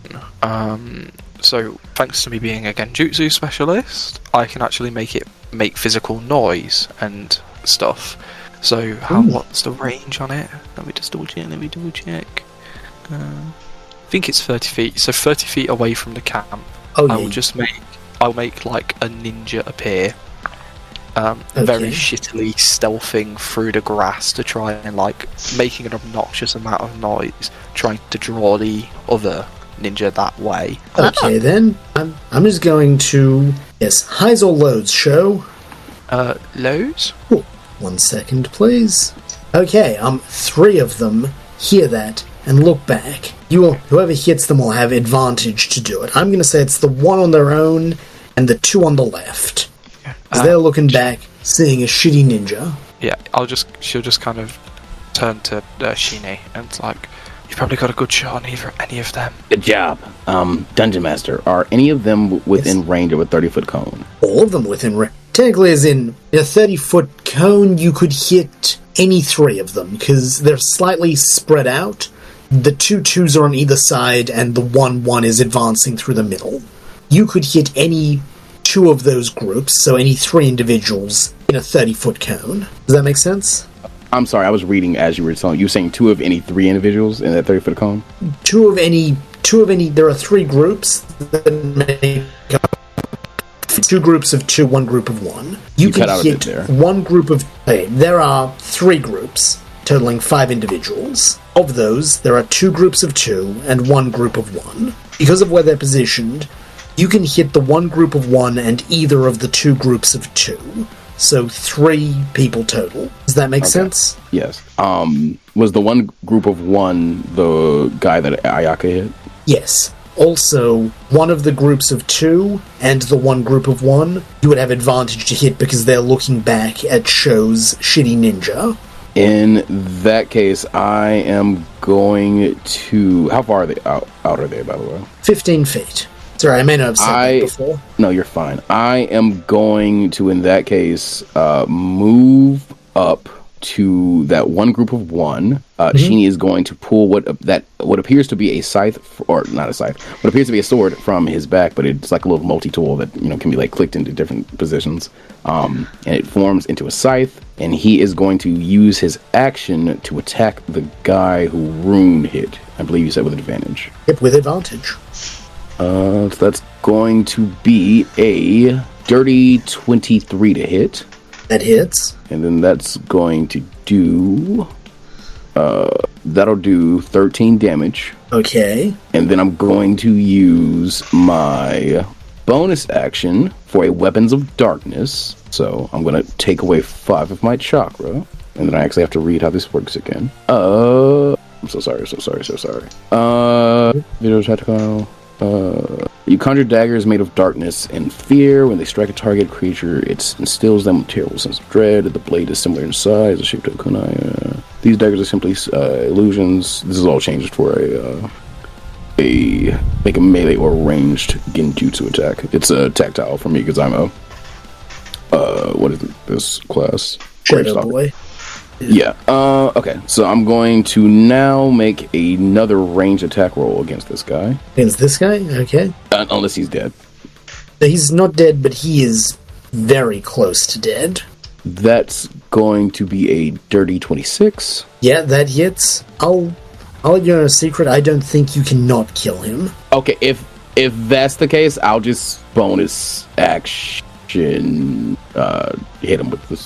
So, thanks to me being a Genjutsu specialist, I can actually make physical noise and stuff. So, what's the range on it? Let me just double check. I think it's 30 feet. So 30 feet away from the camp, Oh, I yeah. will I'll make like a ninja appear. Very Okay. shittily stealthing through the grass to try and like making an obnoxious amount of noise, trying to draw the other ninja that way. Okay, then. I'm just going to... Yes, highs or lows, Sho? Lows? Cool. 1 second, please. Okay, 3 of them hear that and look back. Whoever hits them will have advantage to do it. I'm going to say it's the one on their own and the 2 on the left. As they're looking back, seeing a shitty ninja. Yeah, she'll just kind of turn to Shini and it's like, you've probably got a good shot on any of them. Good job. Dungeon Master, are any of them within range of a 30-foot cone? All of them within range. Technically, as in a 30-foot cone, you could hit any three of them, because they're slightly spread out. The 2-2s are on either side, and the 1-1 is advancing through the middle. You could hit any two of those groups, so any three individuals in a 30-foot cone. Does that make sense? I'm sorry, I was reading as you were telling. You were saying two of any three individuals in that 30-foot cone? Two of any. There are three groups that make up 2 groups of 2, 1 group of 1. You can hit one group of. Okay, there are 3 groups, totaling 5 individuals. Of those, there are 2 groups of 2 and 1 group of 1. Because of where they're positioned, you can hit the 1 group of 1 and either of the 2 groups of 2. So 3 people total. Does that make sense? Yes. Was the 1 group of 1 the guy that Ayaka hit? Yes. Also, one of the groups of 2 and the 1 group of 1, you would have advantage to hit because they're looking back at Sho's shitty ninja. In that case, I am going to... How far are they out are they, by the way? 15 feet. Sorry, I may not have said that before. No, you're fine. I am going to, in that case, move up to that 1 group of 1. Shini is going to pull what appears to be a scythe, or not a scythe, what appears to be a sword from his back, but it's like a little multi-tool that can be like clicked into different positions, and it forms into a scythe. And he is going to use his action to attack the guy who Rune hit. I believe you said with advantage. Yep, with advantage. So that's going to be a dirty 23 to hit. That hits. And then that's going to do... that'll do 13 damage. Okay. And then I'm going to use my bonus action for a Weapons of Darkness. So I'm going to take away 5 of my chakra. And then I actually have to read how this works again. I'm so sorry. Video tactical... you conjure daggers made of darkness and fear. When they strike a target creature, it instills them with a terrible sense of dread. The blade is similar in size, the shape to a kunai. These daggers are simply illusions. This is all changed for a melee or ranged genjutsu attack. It's a tactile for me because I'm a what is this class? Shadow Boy. Yeah. Okay. So I'm going to now make another ranged attack roll against this guy. Against this guy? Okay. Unless he's dead. He's not dead, but he is very close to dead. That's going to be a dirty 26. Yeah, that hits. I'll let you know a secret. I don't think you can not kill him. Okay, if that's the case, I'll just bonus action hit him with the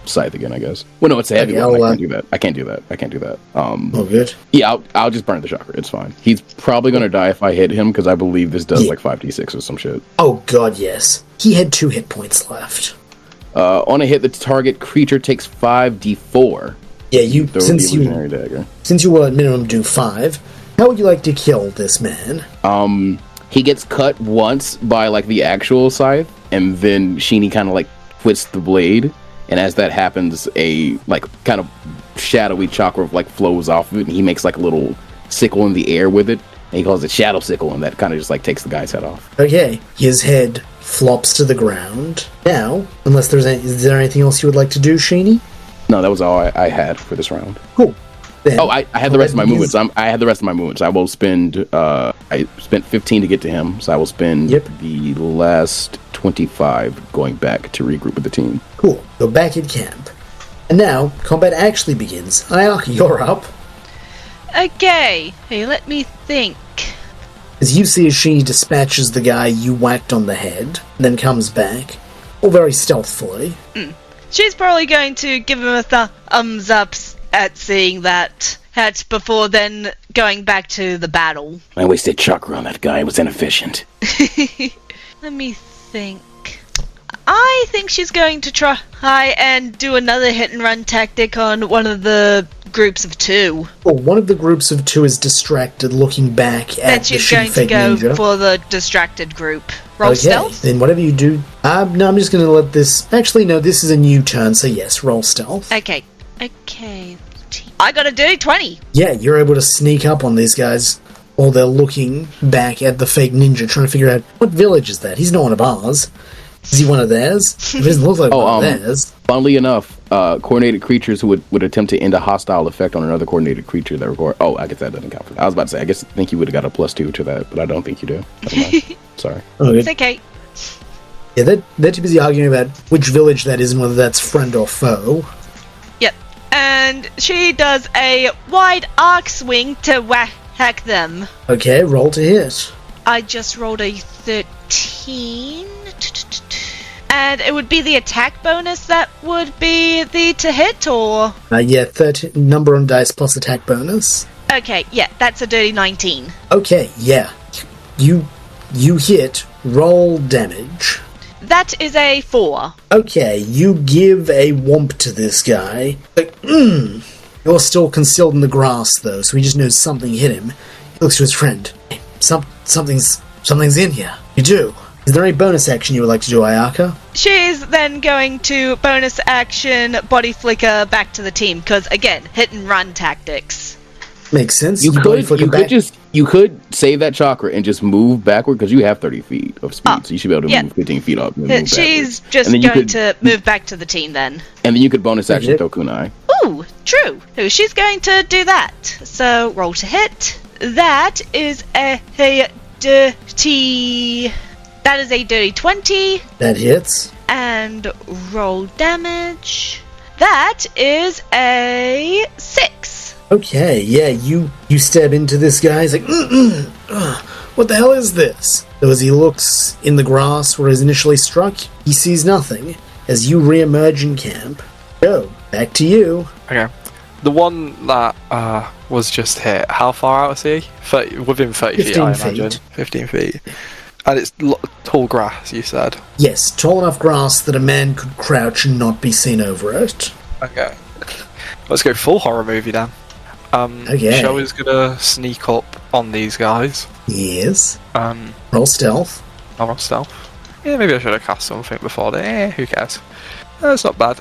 scythe again, I guess. Well, no, it's a heavy one. I can't do that. Oh, good. Yeah, I'll just burn the chakra. It's fine. He's probably going to die if I hit him, because I believe this does like 5d6 or some shit. Oh, God, yes. He had 2 hit points left. On a hit, the target creature takes 5d4. Yeah, since you will at minimum do 5, how would you like to kill this man? He gets cut once by like the actual scythe, and then Shini kind of like twists the blade, and as that happens, a like kind of shadowy chakra like flows off of it, and he makes like a little sickle in the air with it, and he calls it shadow sickle, and that kind of just like takes the guy's head off. Okay, his head flops to the ground. Now, is there anything else you would like to do, Shini? No, that was all I had for this round. Cool. Then, I had the rest of my movements. I had the rest of my movements. I will spend. I spent 15 to get to him, so I will spend the last 25 going back to regroup with the team. Cool. Go back at camp. And now combat actually begins. Ayaka, you're up. Okay. Hey, let me think. As you see as Shini dispatches the guy you whacked on the head, then comes back, all very stealthily. She's probably going to give him a thumbs up at seeing that hat before then going back to the battle. I wasted chakra on that guy. It was inefficient. Let me think. I think she's going to try and do another hit and run tactic on one of the groups of 2. Well, one of the groups of 2 is distracted, looking back at then she's going to go ninja. for the distracted group. Roll stealth? Then whatever you do, No, I'm just going to let this... Actually, no, this is a new turn, so yes, roll stealth. Okay. I got a dirty 20. Yeah, you're able to sneak up on these guys while they're looking back at the fake ninja, trying to figure out, what village is that? He's not one of ours. Is he one of theirs? It doesn't look like one of theirs. Funnily enough, coordinated creatures who would attempt to end a hostile effect on another coordinated creature that require... Oh, I guess that doesn't count for that. I was about to say, I think you would have got a +2 to that, but I don't think you do. Never mind. Sorry. Okay. It's okay. Yeah, they're too busy arguing about which village that is and whether that's friend or foe. Yep. And she does a wide arc swing to whack them. Okay, roll to hit. I just rolled a 13. And it would be the attack bonus that would be the to hit, or? Yeah, 13, number on dice plus attack bonus. Okay, yeah, that's a dirty 19. Okay, yeah. You hit, roll damage. That is a 4. Okay, you give a whomp to this guy. Like, You're still concealed in the grass, though, so he just knows something hit him. He looks to his friend. Hey, something's in here. You do. Is there any bonus action you would like to do, Ayaka? She's then going to bonus action body flicker back to the team, because, again, hit and run tactics. Makes sense. You could save that chakra and just move backward, because you have 30 feet of speed, so you should be able to move 15 feet up. And move She's backwards. just going to move back to the team then. And then you could bonus action throw kunai. Ooh, true. So she's going to do that. So roll to hit. That is a dirty 20. That hits. And roll damage. That is a 6. Okay, yeah, you stab into this guy. He's like, what the hell is this? So as he looks in the grass where he's initially struck, he sees nothing. As you re-emerge in camp, go, back to you. Okay. The one that was just hit, how far out is he? Within 30 feet, I imagine. 15 feet. And it's tall grass, you said? Yes, tall enough grass that a man could crouch and not be seen over it. Okay. Let's go full horror movie then. Okay. Show gonna sneak up on these guys. Yes. Roll stealth. I'll roll stealth. Yeah, maybe I should have cast something before that. Who cares? It's not bad.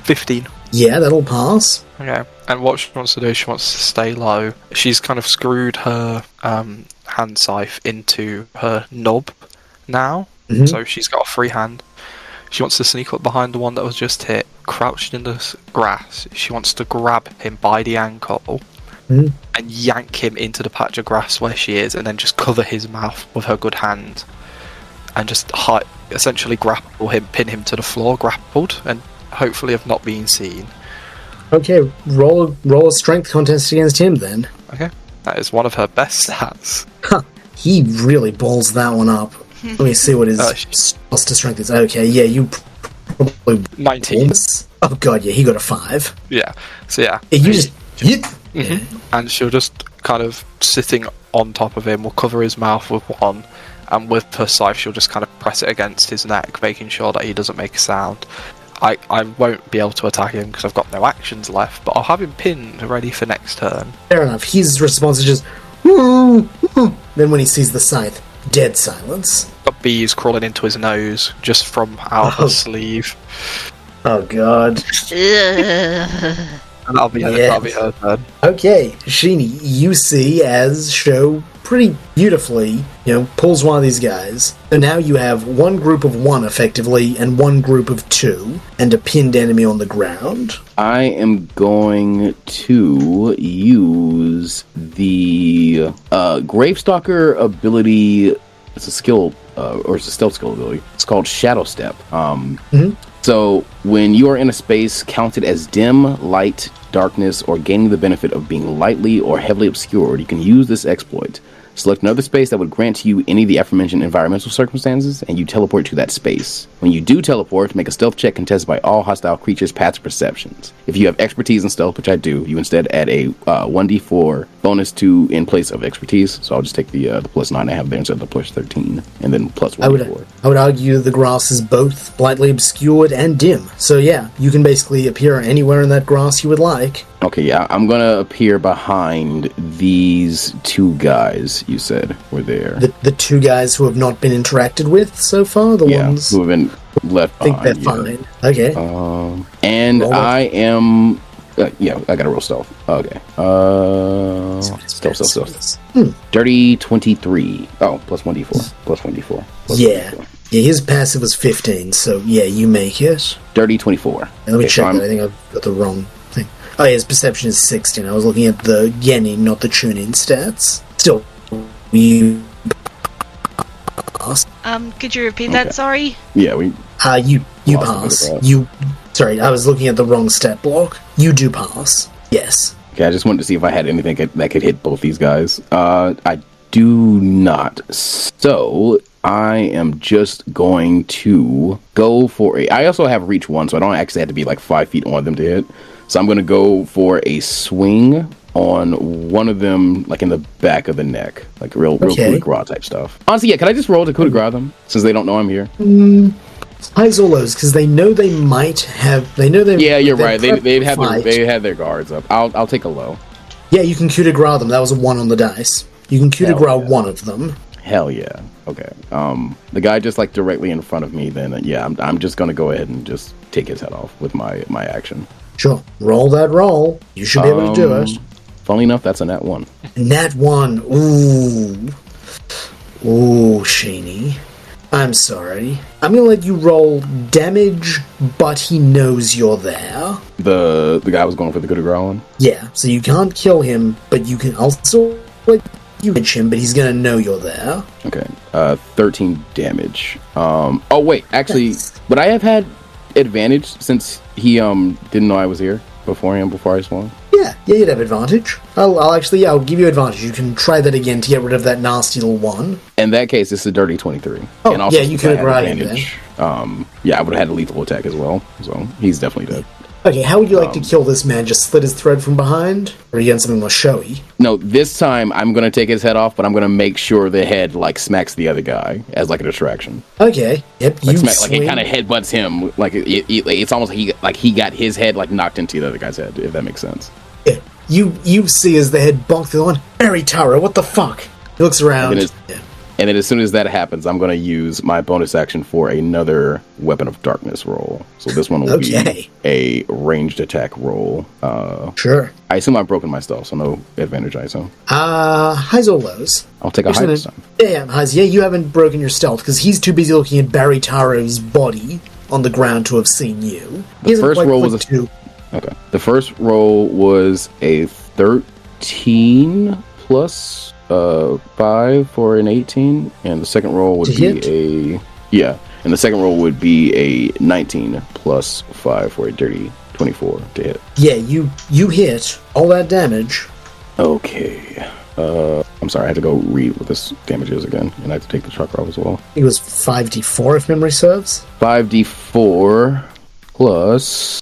15. Yeah, that'll pass. Okay. And what she wants to do, she wants to stay low. She's kind of screwed her hand scythe into her knob now. Mm-hmm. So she's got a free hand. She wants to sneak up behind the one that was just hit, crouched in the grass. She wants to grab him by the ankle and yank him into the patch of grass where she is, and then just cover his mouth with her good hand, and just essentially grapple him, pin him to the floor, grappled, and hopefully have not been seen. Okay, roll a strength contest against him then. Okay, that is one of her best stats. Huh, he really balls that one up. Let me see what his plus to strength is. Okay, yeah, you probably 19. Oh god, yeah, he got a 5. Yeah, so yeah. You just... And she'll just kind of sitting on top of him will cover his mouth with one, and with her scythe she'll just kind of press it against his neck, making sure that he doesn't make a sound. I won't be able to attack him because I've got no actions left, but I'll have him pinned ready for next turn. Fair enough. His response is just... Then when he sees the scythe, dead silence. Got bees crawling into his nose just from out of her sleeve. Oh god. And that'll be her turn. Okay, Sheeny, you see as Sho pretty beautifully, pulls one of these guys. So now you have one group of 1 effectively, and one group of 2, and a pinned enemy on the ground. I am going to use the Gravestalker ability. It's a skill, or it's a stealth skill ability. It's called Shadow Step. So when you are in a space counted as dim, light, darkness, or gaining the benefit of being lightly or heavily obscured, you can use this exploit. Select another space that would grant you any of the aforementioned environmental circumstances, and you teleport to that space. When you do teleport, make a stealth check contested by all hostile creatures' passive perceptions. If you have expertise in stealth, which I do, you instead add a 1d4 bonus to in place of expertise. So I'll just take the +9 I have there instead of the +13, and then plus 1d4. I would argue the grass is both lightly obscured and dim. So yeah, you can basically appear anywhere in that grass you would like. Okay, yeah, I'm gonna appear behind these two guys you said were there. The two guys who have not been interacted with so far? The ones who have been left I think behind. they're fine. Okay. And Roll I am... I gotta roll stealth. Okay. Stealth. Dirty 23. Oh, plus 1d4. Plus 1d4. Plus Yeah. 1d4. Yeah, his passive was 15, so yeah, you make it. Dirty 24. Let me Okay, check so that. I think I've got the wrong thing. Oh, yeah, his perception is 16. I was looking at the Yenin, not the tune-in stats. Still, you pass. Could you repeat that? Sorry. Yeah, we... You Lost a bit pass. of that. Sorry, I was looking at the wrong stat block. You do pass. Yes. Okay, I just wanted to see if I had anything that could hit both these guys. I do not. So, I am just going to go for a... I also have reach 1, so I don't actually have to be like 5 feet on them to hit. So I'm going to go for a swing on one of them, like in the back of the neck. Like real coup de grace type stuff. Honestly, yeah, can I just roll to coup de grace them? Since they don't know I'm here? Highs or lows, because they know they might have... They know they... Yeah, you're right. They had their guards up. I'll take a low. Yeah, you can coup de grace them. That was a 1 on the dice. You can coup de grace one of them. Hell yeah. Okay. The guy just like directly in front of me, then I'm just gonna go ahead and just take his head off with my action. Sure. Roll that roll. You should be able to do it. Funnily enough, that's a nat 1. Nat 1. Ooh, Shaney. I'm sorry. I'm gonna let you roll damage, but he knows you're there. The guy was going for the coup de grace one? Yeah, so you can't kill him, but you can also let you hit him, but he's gonna know you're there. Okay. 13 damage. Oh wait, actually, would I have had advantage since he didn't know I was here before I swung? Yeah, you'd have advantage. I'll give you advantage. You can try that again to get rid of that nasty little 1. In that case, it's a dirty 23. Oh, and also, yeah, you could have brought him then. Yeah, I would have had a lethal attack as well, so he's definitely dead. Okay, how would you like to kill this man? Just slit his throat from behind? Or are you getting something more showy? No, this time I'm going to take his head off, but I'm going to make sure the head, like, smacks the other guy as, like, a distraction. Okay, yep, Like, it kind of headbutts him. Like, it's almost like he got his head, like, knocked into the other guy's head, if that makes sense. Yeah, you see as the head bonk through the one, Barry Taro, what the fuck? He looks around. And then as soon as that happens, I'm going to use my bonus action for another Weapon of Darkness roll. So this one will be a ranged attack roll. Sure. I assume I've broken my stealth, so no advantage, I assume. Highs or lows? I'll take a high this time. Yeah, highs. Yeah, you haven't broken your stealth, because he's too busy looking at Barry Taro's body on the ground to have seen you. The first roll was Okay. The first roll was a 13 plus 5 for an 18, and the second roll would be and the second roll would be a 19 plus 5 for a dirty 24 to hit. Yeah, you hit all that damage. Okay. I'm sorry, I had to go read what this damage is again, and I have to take the truck off as well. It was 5d4 if memory serves. 5d4 plus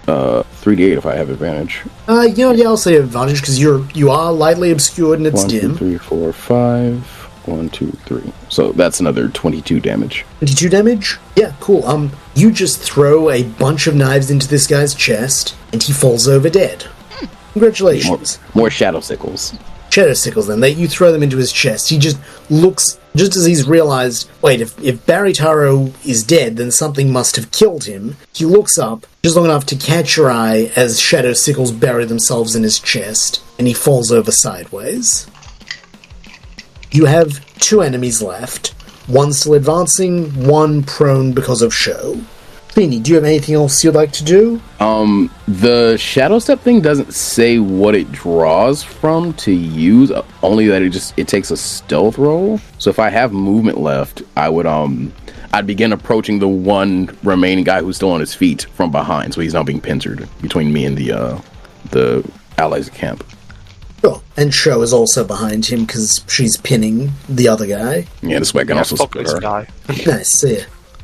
3d8 if I have advantage. I'll say advantage because you are lightly obscured and it's dim. 1, 2, 3, 4, 5. 1, 2, 3. So that's another 22 damage. 22 damage? Yeah, cool. You just throw a bunch of knives into this guy's chest, and he falls over dead. Congratulations. More shadow sickles. Shadow sickles, then. You throw them into his chest. He just looks, just as he's realized, wait, if Barry Taro is dead, then something must have killed him. He looks up, just long enough to catch your eye as shadow sickles bury themselves in his chest, and he falls over sideways. You have 2 enemies left. One still advancing, one prone because of show. Beanie, do you have anything else you'd like to do? The shadow step thing doesn't say what it draws from to use, only that it takes a stealth roll. So if I have movement left, I'd begin approaching the one remaining guy who's still on his feet from behind, so he's not being pincered between me and the allies camp. Sure, and Sho is also behind him because she's pinning the other guy. Yeah, this way I can also split her. Guy. Nice, see ya.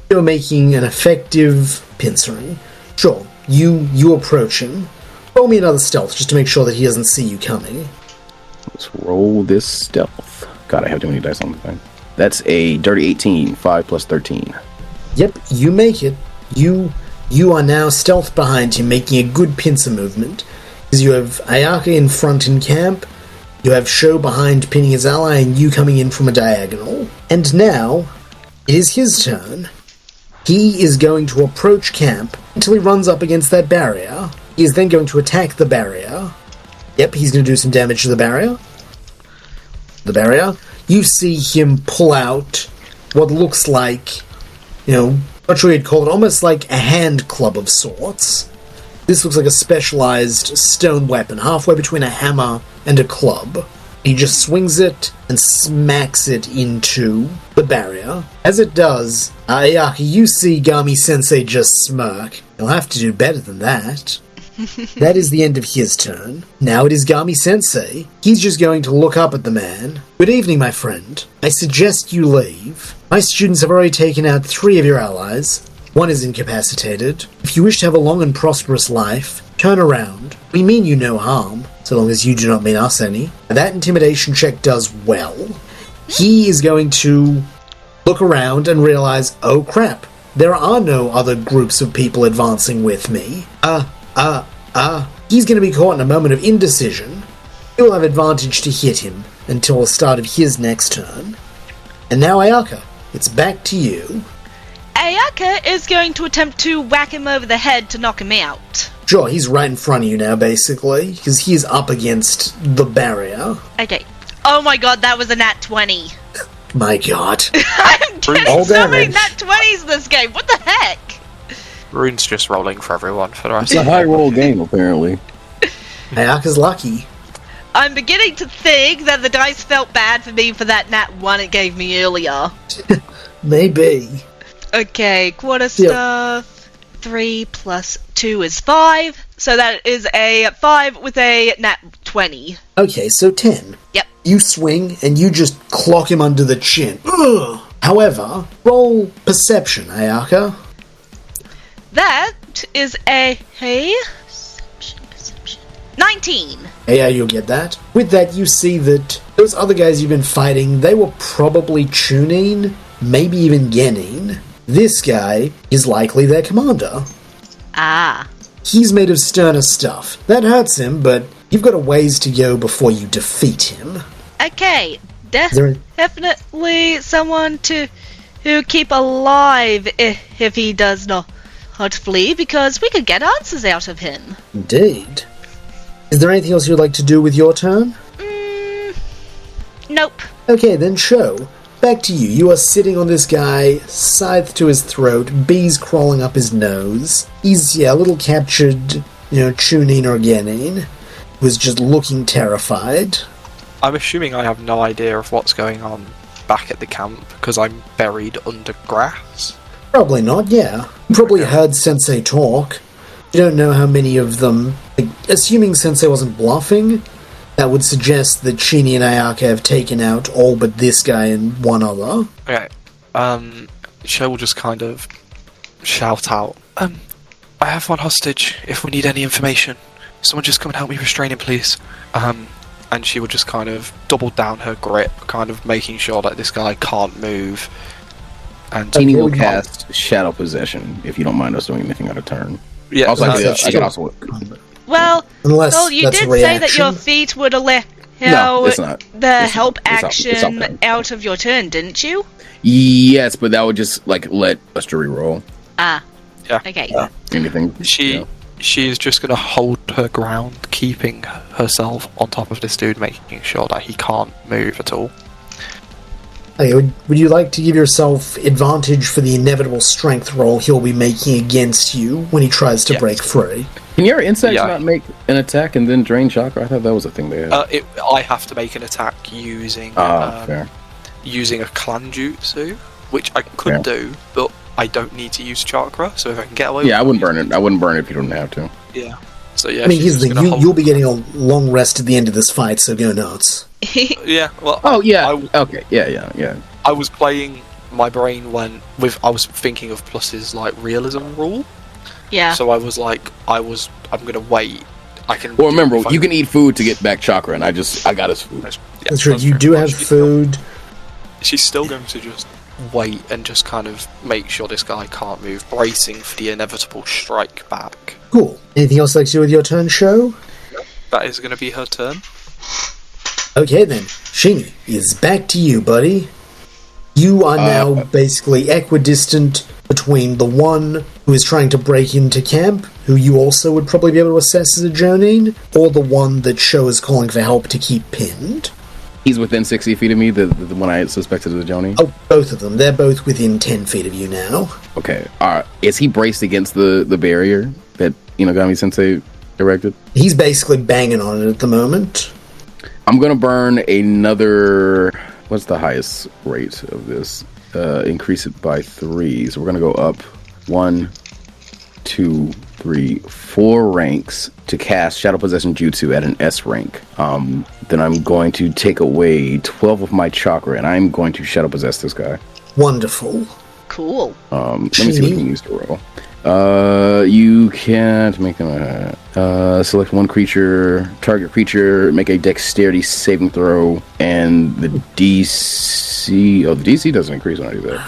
You're making an effective pincering. Sure, you approach him. Roll me another stealth just to make sure that he doesn't see you coming. Let's roll this stealth. God, I have too many dice on the thing. That's a dirty 18, 5 plus 13. Yep, you make it. You are now stealth behind him, making a good pincer movement. Because you have Ayaka in front in camp, you have Sho behind pinning his ally, and you coming in from a diagonal. And now, it is his turn. He is going to approach camp until he runs up against that barrier. He is then going to attack the barrier. Yep, he's going to do some damage to the barrier. You see him pull out what looks like, not sure you'd call it, almost like a hand club of sorts. This looks like a specialized stone weapon, halfway between a hammer and a club. He just swings it and smacks it into the barrier. As it does, Ayaka, you see Gami-sensei just smirk. He'll have to do better than that. That is the end of his turn. Now it is Gami-sensei. He's just going to look up at the man. Good evening, my friend. I suggest you leave. My students have already taken out 3 of your allies. 1 is incapacitated. If you wish to have a long and prosperous life, turn around. We mean you no harm, so long as you do not mean us any. That intimidation check does well. He is going to look around and realize, oh crap, there are no other groups of people advancing with me. He's going to be caught in a moment of indecision. He will have advantage to hit him until the start of his next turn. And now, Ayaka, it's back to you. Ayaka is going to attempt to whack him over the head to knock him out. Sure, he's right in front of you now, basically, because he's up against the barrier. Okay. Oh my god, that was a nat 20. My god. I'm getting so many nat 20s this game. What the heck? Rune's just rolling for everyone for the rest It's a high roll game, apparently. Ayaka's lucky. I'm beginning to think that the dice felt bad for me for that nat 1 it gave me earlier. Maybe. Okay, quarterstaff. 3 plus 2 is 5. So that is a 5 with a nat 20. Okay, so 10. Yep. You swing and you just clock him under the chin. Ugh. However, roll perception, Ayaka. That is a perception. 19. Yeah, you'll get that. With that, you see that those other guys you've been fighting, they were probably Chunin, maybe even Genin. This guy is likely their commander. Ah. He's made of sterner stuff. That hurts him, but you've got a ways to go before you defeat him. Okay, definitely someone who keep alive if he does not flee, because we could get answers out of him. Indeed. Is there anything else you'd like to do with your turn? Nope. Okay, then Sho. Back to you. You are sitting on this guy, scythe to his throat, bees crawling up his nose. He's, a little captured, Chunin or Genin, who's just looking terrified. I'm assuming I have no idea of what's going on back at the camp, because I'm buried under grass. Probably not, yeah. You probably heard Sensei talk. You don't know how many of them... assuming Sensei wasn't bluffing, that would suggest that Chini and Ayaka have taken out all but this guy and one other. Okay, Sho will just kind of shout out, I have one hostage, if we need any information. Someone just come and help me restrain him, please. And she will just kind of double down her grip, kind of making sure that this guy can't move. And Teeny will cast Shadow Possession, if you don't mind us doing anything out of turn. Yeah, also, I can also... Well, you did say that your feat would allow the help action out of your turn, didn't you? Yes, but that would just, let us to reroll. Ah. Yeah. Okay. Anything. She is just going to hold her ground, keeping herself on top of this dude, making sure that he can't move at all. Okay, would you like to give yourself advantage for the inevitable strength roll he'll be making against you when he tries to break free? Can your insects not make an attack and then drain chakra? I thought that was a thing they had. I have to make an attack using using a clan jutsu, which I could do, but I don't need to use chakra, so if I can get away with it... I wouldn't burn it. I wouldn't burn it if you don't have to. Yeah. So yeah, I mean, here's the thing, you'll be getting a long rest at the end of this fight, so go nuts. Yeah, well... Oh, yeah, okay, yeah. I was playing, my brain went with, I was thinking of Plus's, realism rule. Yeah. So I was I'm gonna wait. I can... Well, remember, you can eat food to get back chakra, and I got his food. That's true, you do have food. She's still going to just wait and just kind of make sure this guy can't move, bracing for the inevitable strike back. Cool. Anything else you'd like to do with your turn, Sho? that is going to be her turn. Okay then, Shingy, it's back to you, buddy. You are now basically equidistant between the one who is trying to break into camp, who you also would probably be able to assess as a Jonin, or the one that Sho is calling for help to keep pinned. He's within 60 feet of me, the one I suspected as a Jonin? Oh, both of them. They're both within 10 feet of you now. Okay. Is he braced against the barrier that Inogami Sensei erected? He's basically banging on it at the moment. I'm going to burn another... What's the highest rate of this? Increase it by 3. So we're going to go up 1, 2, 3, 4 ranks to cast Shadow Possession Jutsu at an S rank. Then I'm going to take away 12 of my chakra, and I'm going to Shadow Possess this guy. Wonderful. Cool. Let me see what you can use to roll. You can't make them select one creature, target creature, make a dexterity saving throw, and the DC... Oh, the DC doesn't increase when I do that.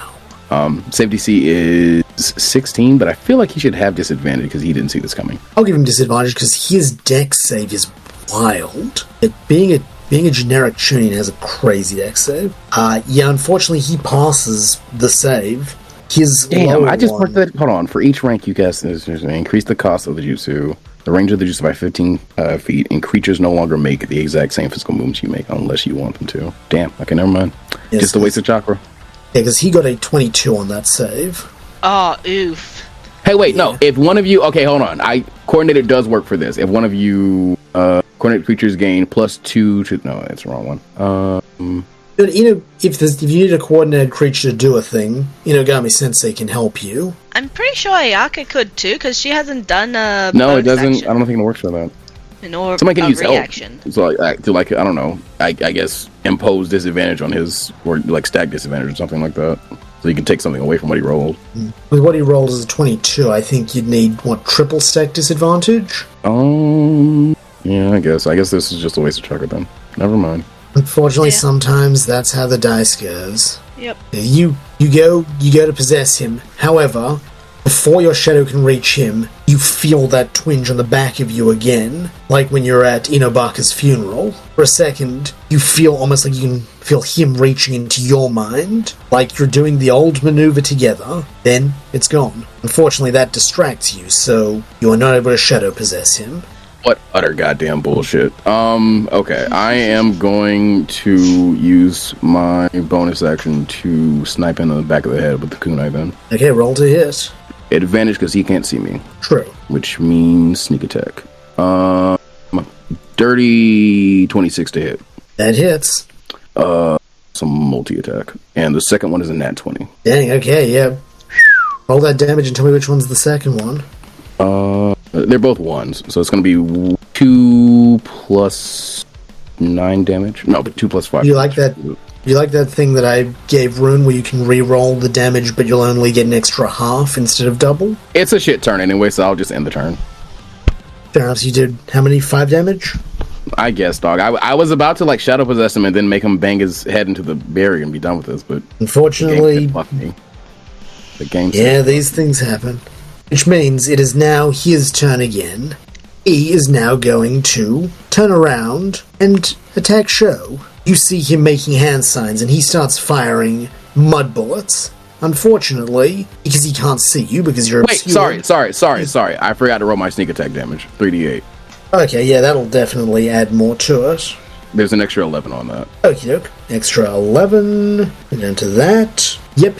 Save DC is 16, but I feel like he should have disadvantage because he didn't see this coming. I'll give him disadvantage because his dex save is wild. Being a generic Chunin has a crazy dex save. Unfortunately, he passes the save. Damn, I just worked that. Hold on. For each rank you cast, increase the cost of the jutsu, the range of the jutsu by 15 feet, and creatures no longer make the exact same physical movements you make unless you want them to. Damn. Okay, never mind. Yes, just a waste of chakra. Yeah, because he got a 22 on that save. Oh, oof. Hey, wait, no. If one of you... Okay, hold on. Coordinator does work for this. If one of you... coordinated creatures gain +2 to... No, that's the wrong one. If you need a coordinated creature to do a thing, Inogami Sensei can help you. I'm pretty sure Ayaka could too, because she hasn't done a No, it doesn't. action. I don't think it works for that. Somebody can use reaction. help. So, I don't know. I guess impose disadvantage on his, or stack disadvantage or something like that. So you can take something away from what he rolled. With what he rolled as a 22, I think you'd need, triple stack disadvantage? Yeah, I guess. This is just a waste of chakra then. Never mind. Unfortunately, sometimes that's how the dice goes. Yep. You go to possess him. However, before your shadow can reach him, you feel that twinge on the back of you again, like when you're at Inobaka's funeral. For a second, you feel almost like you can feel him reaching into your mind, like you're doing the old maneuver together. Then it's gone. Unfortunately, that distracts you, so you are not able to shadow possess him. What utter goddamn bullshit. Okay. I am going to use my bonus action to snipe in the back of the head with the kunai then. Okay, roll to hit. Advantage because he can't see me. True. Which means sneak attack. Dirty 26 to hit. That hits. Some multi-attack. And the second one is a nat 20. Dang, okay, yeah. Roll that damage and tell me which one's the second one. They're both ones, so it's going to be 2 plus 9 damage. No, but 2 plus 5. You like that? You like that thing that I gave Rune where you can re-roll the damage, but you'll only get an extra half instead of double? It's a shit turn anyway, so I'll just end the turn. Fair enough. So you did how many? 5 damage? I guess, dog. I was about to shadow possess him and then make him bang his head into the barrier and be done with this, but unfortunately, the game. Yeah, these things happen. Which means it is now his turn again. He is now going to turn around and attack Sho. You see him making hand signs and he starts firing mud bullets. Unfortunately, because he can't see you because you're obscured. Sorry. I forgot to roll my sneak attack damage. 3d8. Okay, yeah, that'll definitely add more to it. There's an extra 11 on that. Okie doke. Extra 11. And into that. Yep,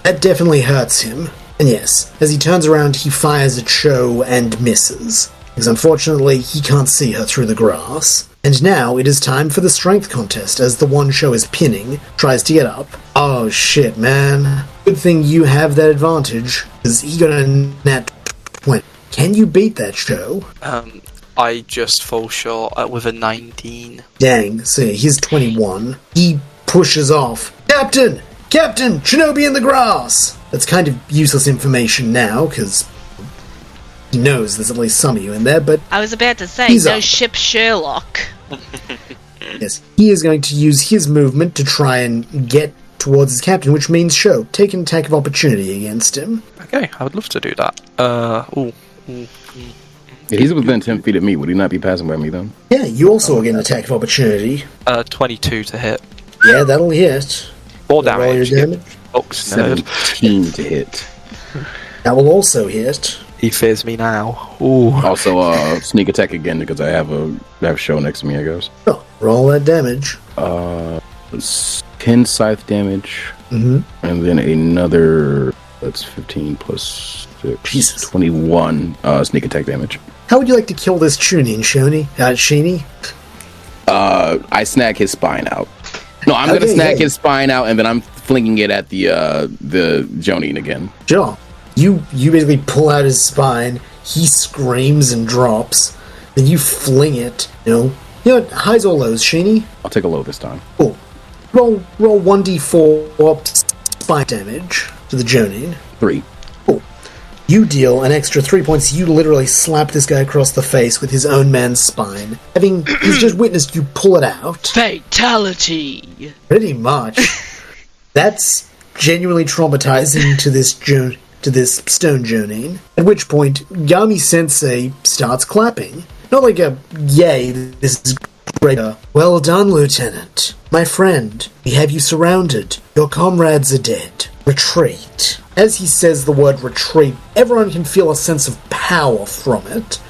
that definitely hurts him. And yes, as he turns around, he fires at Sho and misses. Because unfortunately, he can't see her through the grass. And now it is time for the strength contest, as the one Sho is pinning tries to get up. Oh shit, man. Good thing you have that advantage, because he got a nat 20. Can you beat that Sho? I just fall short with a 19. Dang, so yeah, he's 21. He pushes off. Captain! Shinobi in the grass! That's kind of useless information now, because he knows there's at least some of you in there, but I was about to say, he's no up. ship Sherlock. Yes, he is going to use his movement to try and get towards his captain, which means Sho, take an attack of opportunity against him. Okay, I would love to do that. If he's within 10 feet of me, would he not be passing by me then? Yeah, you also get an attack of opportunity. 22 to hit. Yeah, that'll hit. Or Roll your damage. damage. Box nerd. 17 to hit. That will also hit. He fears me now. Ooh. Also, sneak attack again because I have a show next to me, I guess. Oh, roll that damage. 10 scythe damage. Mm-hmm. And then another, that's 15 plus 6. Jesus. 21 sneak attack damage. How would you like to kill this Chunin, Sheeny? I snag his spine out. No, I'm gonna snag his spine out, and then I'm flinging it at the Jonin again. Sure. You basically pull out his spine, he screams and drops, then you fling it, You know what, highs or lows, Sheeny? I'll take a low this time. Cool. Roll 1d4 spine damage to the Jonin. 3. Cool. You deal an extra 3 points. You literally slap this guy across the face with his own man's spine. He's just witnessed you pull it out. Fatality. Pretty much. That's genuinely traumatizing to this stone Jonin. At which point, Yami Sensei starts clapping. Not like a, yay, this is great. Well done, Lieutenant. My friend, we have you surrounded. Your comrades are dead. Retreat. As he says the word retreat, everyone can feel a sense of power from it.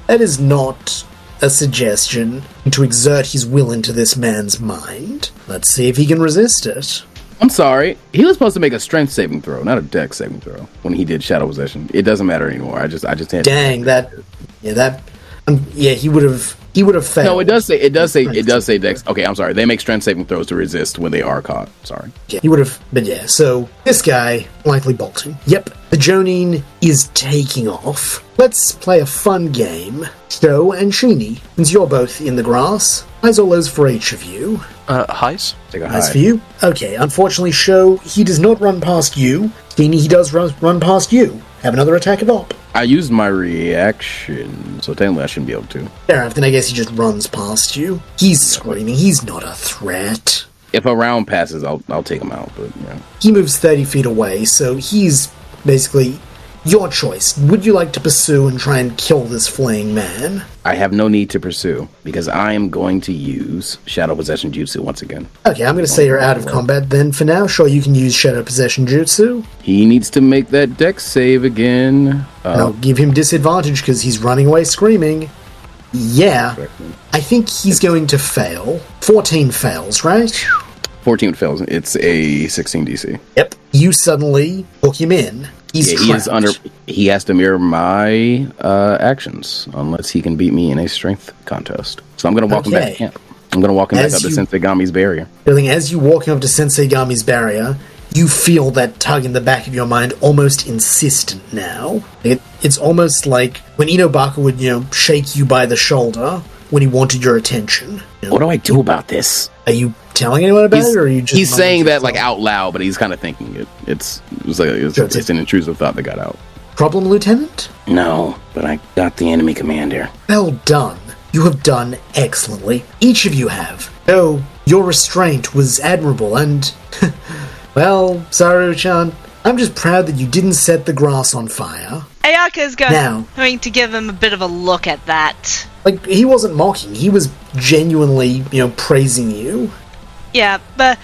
That is not a suggestion to exert his will into this man's mind. Let's see if he can resist it. I'm sorry. He was supposed to make a strength saving throw, not a dex saving throw, when he did Shadow Possession. It doesn't matter anymore. I just had. Dang, he would have failed. No, it does say dex. Okay, I'm sorry. They make strength saving throws to resist when they are caught. Sorry. Yeah, he would have, but yeah, so this guy likely bolting. Yep, the Jonin is taking off. Let's play a fun game. Sho and Sheeny, since you're both in the grass, highs or lows for each of you. Highs. Take a Highs high. for you. Okay, unfortunately, Sho, he does not run past you. Sheeny, he does run past you. Have another attack of op. I used my reaction, so technically I shouldn't be able to. Fair enough, then I guess he just runs past you. He's screaming, he's not a threat. If a round passes, I'll take him out, but yeah. He moves 30 feet away, so he's basically your choice. Would you like to pursue and try and kill this fleeing man? I have no need to pursue, because I am going to use Shadow Possession Jutsu once again. Okay, I'm going to say you're out of combat then for now. Sure, you can use Shadow Possession Jutsu. He needs to make that dex save again. I'll give him disadvantage because he's running away screaming. Yeah, I think he's going to fail. 14 fails, right? 14 fails. It's a 16 DC. Yep. You suddenly hook him in. He's He has to mirror my actions unless he can beat me in a strength contest. So I'm going to walk him back to camp. I'm going to walk him back up to Sensei Gami's barrier. As you walk up to Sensei Gami's barrier, you feel that tug in the back of your mind almost insistent now. It's almost like when Inobaka would, shake you by the shoulder when he wanted your attention. What do I do about this? Are you telling anyone about it, or are you just... He's saying that out loud, but he's kind of thinking it. It's an intrusive thought that got out. Problem, Lieutenant? No, but I got the enemy commander. Well done. You have done excellently. Each of you have. Though your restraint was admirable, and... well, Saru-chan, I'm just proud that you didn't set the grass on fire. Ayaka's going to give him a bit of a look at that. He wasn't mocking. He was genuinely, praising you. Yeah, but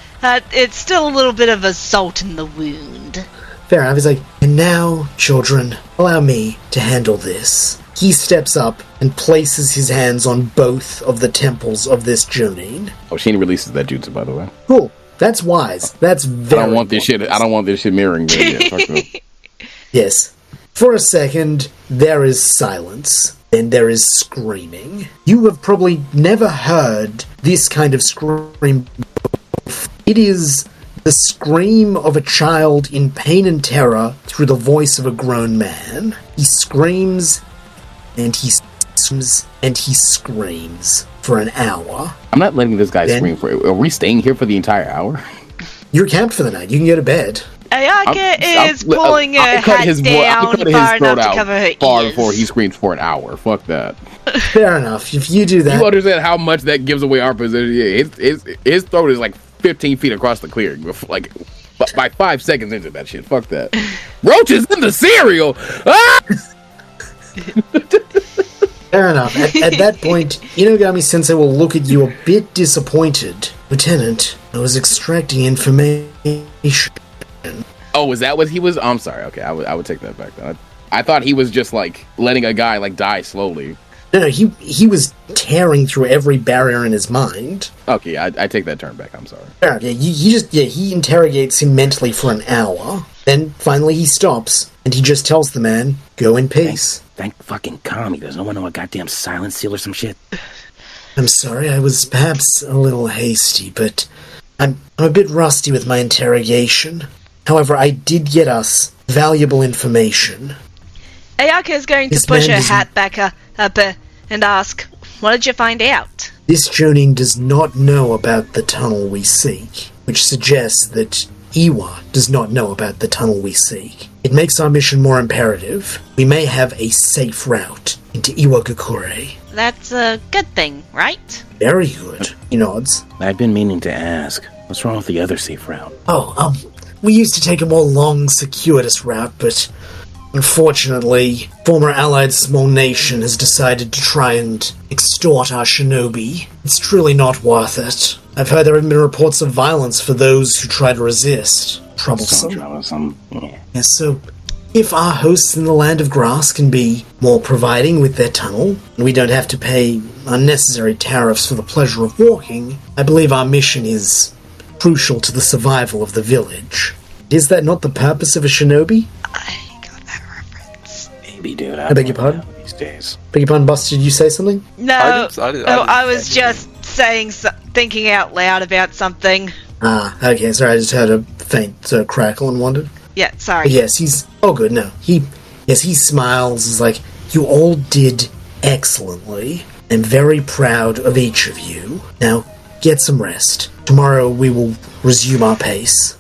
it's still a little bit of a salt in the wound. Fair enough. He's like, and now, children, allow me to handle this. He steps up and places his hands on both of the temples of this Jonin. Oh, Sheen releases that jutsu, by the way. Cool. That's wise. That's very I don't want this shit mirroring there. Yes. For a second, there is silence. Then there is screaming. You have probably never heard this kind of scream before. It is the scream of a child in pain and terror through the voice of a grown man. He screams, and he screams, and he screams for an hour. I'm not letting this guy scream for it. Are we staying here for the entire hour? You're camped for the night. You can go to bed. Ayaka is pulling her hat down far enough to cover her far ears. before he screams for an hour. Fuck that. Fair enough. If you do that... You understand how much that gives away our position? Yeah, his throat is 15 feet across the clearing. By 5 seconds into that shit. Fuck that. Roaches in the cereal! Ah! Fair enough. At that point, Inogami-sensei will look at you a bit disappointed. Lieutenant, I was extracting information. Oh, is that what he was? I'm sorry. Okay, I would take that back then. I thought he was just like letting a guy like die slowly. No, he was tearing through every barrier in his mind. Okay, I take that turn back. I'm sorry. Yeah, he interrogates him mentally for an hour. Then finally he stops and he just tells the man, "Go in peace." Thank fucking Kami. Does no one know a goddamn silence seal or some shit? I'm sorry, I was perhaps a little hasty, but I'm a bit rusty with my interrogation. However, I did get us valuable information. Ayaka is going to This push man her does- hat back up and ask, "What did you find out?" This Jonin does not know about the tunnel we seek, which suggests that Iwa does not know about the tunnel we seek. It makes our mission more imperative. We may have a safe route into Iwagakure. That's a good thing, right? Very good, he nods. I've been meaning to ask. What's wrong with the other safe route? We used to take a more long, circuitous route, but unfortunately, former allied small nation has decided to try and extort our shinobi. It's truly not worth it. I've heard there have been reports of violence for those who try to resist. Troublesome. Yeah. Yes, so if our hosts in the Land of Grass can be more providing with their tunnel, and we don't have to pay unnecessary tariffs for the pleasure of walking, I believe our mission is crucial to the survival of the village. Is that not the purpose of a shinobi? I got that reference. Maybe, dude. I beg your pardon? These days. Beg your pardon, Buster, did you say something? No, I didn't I was say just thinking out loud about something. Ah, okay, sorry, I just heard a faint crackle and wondered. Yeah, sorry. But yes, he's... Oh, good, no. He smiles, is like, you all did excellently. I'm very proud of each of you. Now, get some rest. Tomorrow we will resume our pace.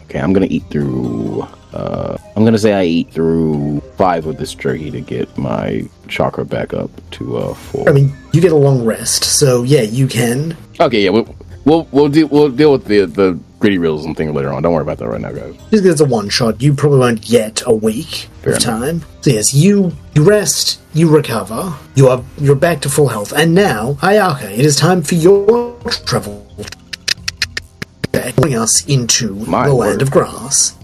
Okay, I'm gonna eat through. I'm gonna say I eat through 5 of this jerky to get my chakra back up to 4. I mean, you get a long rest, so yeah, you can. Okay, yeah, we'll deal with the gritty realism thing later on. Don't worry about that right now, guys. Just because it's a one-shot, you probably won't get a week Fair of enough. time. So yes, you rest, you recover, you're back to full health, and now, Ayaka, it is time for your travel check, bring us into My the word. Land of Grass.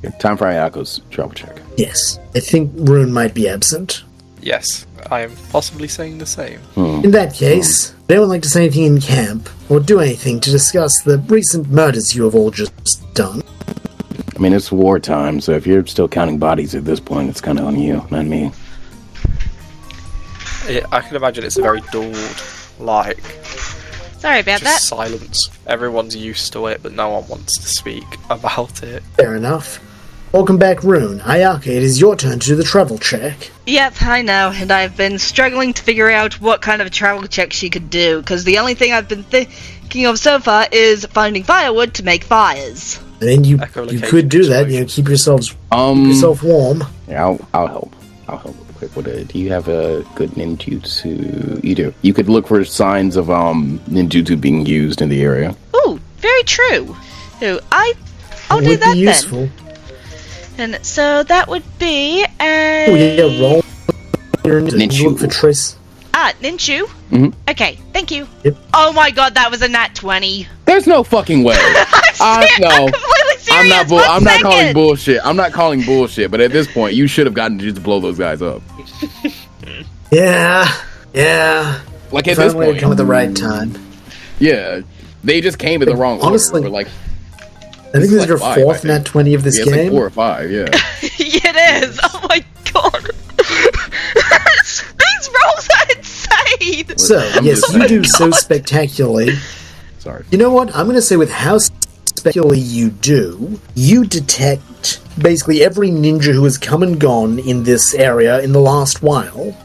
Okay, time for Ayako's travel check. Yes, I think Rune might be absent. Yes, I am possibly saying the same. In that case, would anyone like to say anything in camp, or do anything to discuss the recent murders you have all just done? I mean, it's wartime, so if you're still counting bodies at this point, it's kind of on you, not me. Yeah, I can imagine it's a very dulled, like, Sorry about that. just silence. Everyone's used to it, but no one wants to speak about it. Fair enough. Welcome back, Rune. Ayaka, it is your turn to do the travel check. Yep, I know, and I've been struggling to figure out what kind of travel check she could do, because the only thing I've been thinking of so far is finding firewood to make fires. And then you Echolocation could do that, situation. keep yourself warm. Yeah, I'll help. I'll help real quick. What do you have a good ninjutsu? You do. You could look for signs of ninjutsu being used in the area. Ooh, very true. So I'll That do would that be useful. then. And so that would be a... Oh yeah, roll your Ninju. look for trace. Ninju? Mhm. Okay, thank you. Yep. Oh my god, that was a nat 20. There's no fucking way. I'm no. completely serious. I'm not. One I'm not calling second. bullshit. I'm not calling bullshit. But at this point, you should have gotten just to blow those guys up. Yeah. Like at Finally this point, come at the right time. yeah, they just came at the wrong Honestly, order. But like, I think this is like your 5, I fourth think. nat 20 of this yeah, it's game. like 4 or 5. Yeah. It is. Oh my god. These rolls are insane. So, I'm yes, just you saying. do so spectacularly. Sorry. You know what? I'm going to say with how spectacularly you do, you detect basically every ninja who has come and gone in this area in the last while.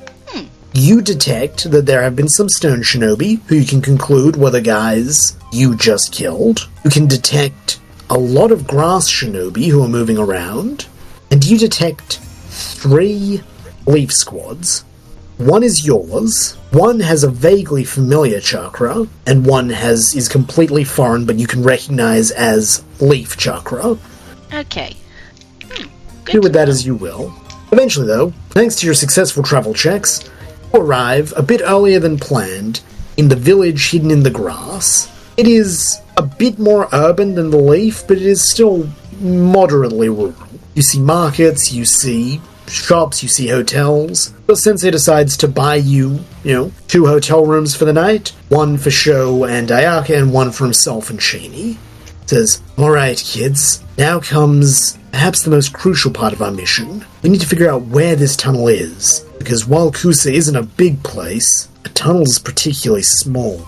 You detect that there have been some stone shinobi who you can conclude were the guys you just killed. You can detect a lot of grass shinobi who are moving around. And you detect 3 leaf squads. One is yours, one has a vaguely familiar chakra, and one is completely foreign but you can recognize as leaf chakra. Okay. Good Do with to that know. as you will. Eventually, though, thanks to your successful travel checks, arrive a bit earlier than planned in the village hidden in the grass. It is a bit more urban than the Leaf, but it is still moderately rural. You see markets, you see shops, you see hotels. The Sensei decides to buy you, 2 hotel rooms for the night, one for Sho and Ayaka, and one for himself and Shaney. Says, alright kids, now comes perhaps the most crucial part of our mission. We need to figure out where this tunnel is, because while Kusa isn't a big place, a tunnel is particularly small.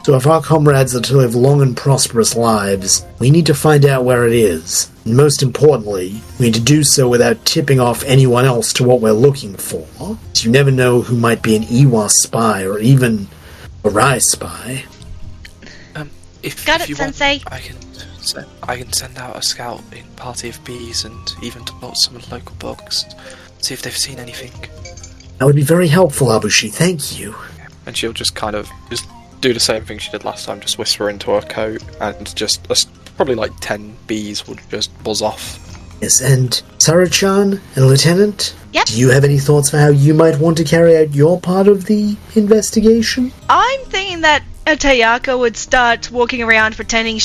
So if our comrades are to live long and prosperous lives, we need to find out where it is. And most importantly, we need to do so without tipping off anyone else to what we're looking for. So you never know who might be an Iwa spy or even a Rai spy. Got if it, you Sensei. Want, I can send out a scout in party of bees and even talk to some of the local bugs, see if they've seen anything. That would be very helpful, Abushi. Thank you. And she'll just kind of just do the same thing she did last time, just whisper into her coat, and just probably like 10 bees would just buzz off. Yes, and Saru-chan and Lieutenant? Yep. Do you have any thoughts for how you might want to carry out your part of the investigation? I'm thinking that Tayaka would start walking around pretending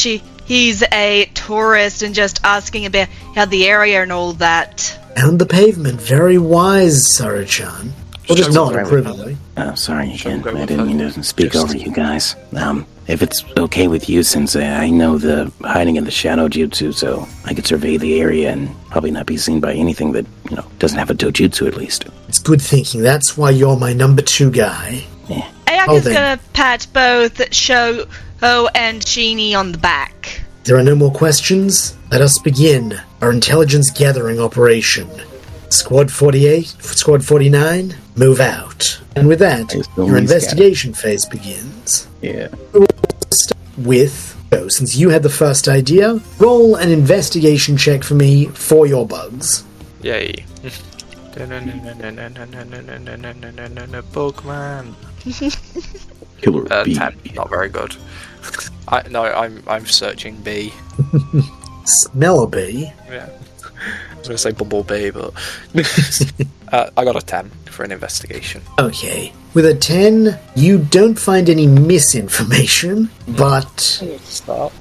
he's a tourist and just asking about how the area and all that. Pound the pavement. Very wise, Saru-chan. Well, just nod approvingly. Sorry again. go I with didn't her. mean to speak Just- over you guys. If it's okay with you, Sensei, I know the hiding in the shadow jutsu, so I could survey the area and probably not be seen by anything that, doesn't have a dojutsu at least. It's good thinking. That's why you're my number 2 guy. Yeah. Ayaka's then. gonna pat both Sho and Sheeny on the back. There are no more questions. Let us begin our intelligence gathering operation. Squad 48, Squad 49, move out. And with that, I still your need investigation phase begins. Yeah. With, so since you had the first idea, roll an investigation check for me for your bugs. Yay. Bugman. Killer bee. 10. Not very good. I'm searching B. Smell a bee. Yeah. I was going to say bumblebee, but I got a 10 for an investigation. Okay. With a 10, you don't find any misinformation, but Start.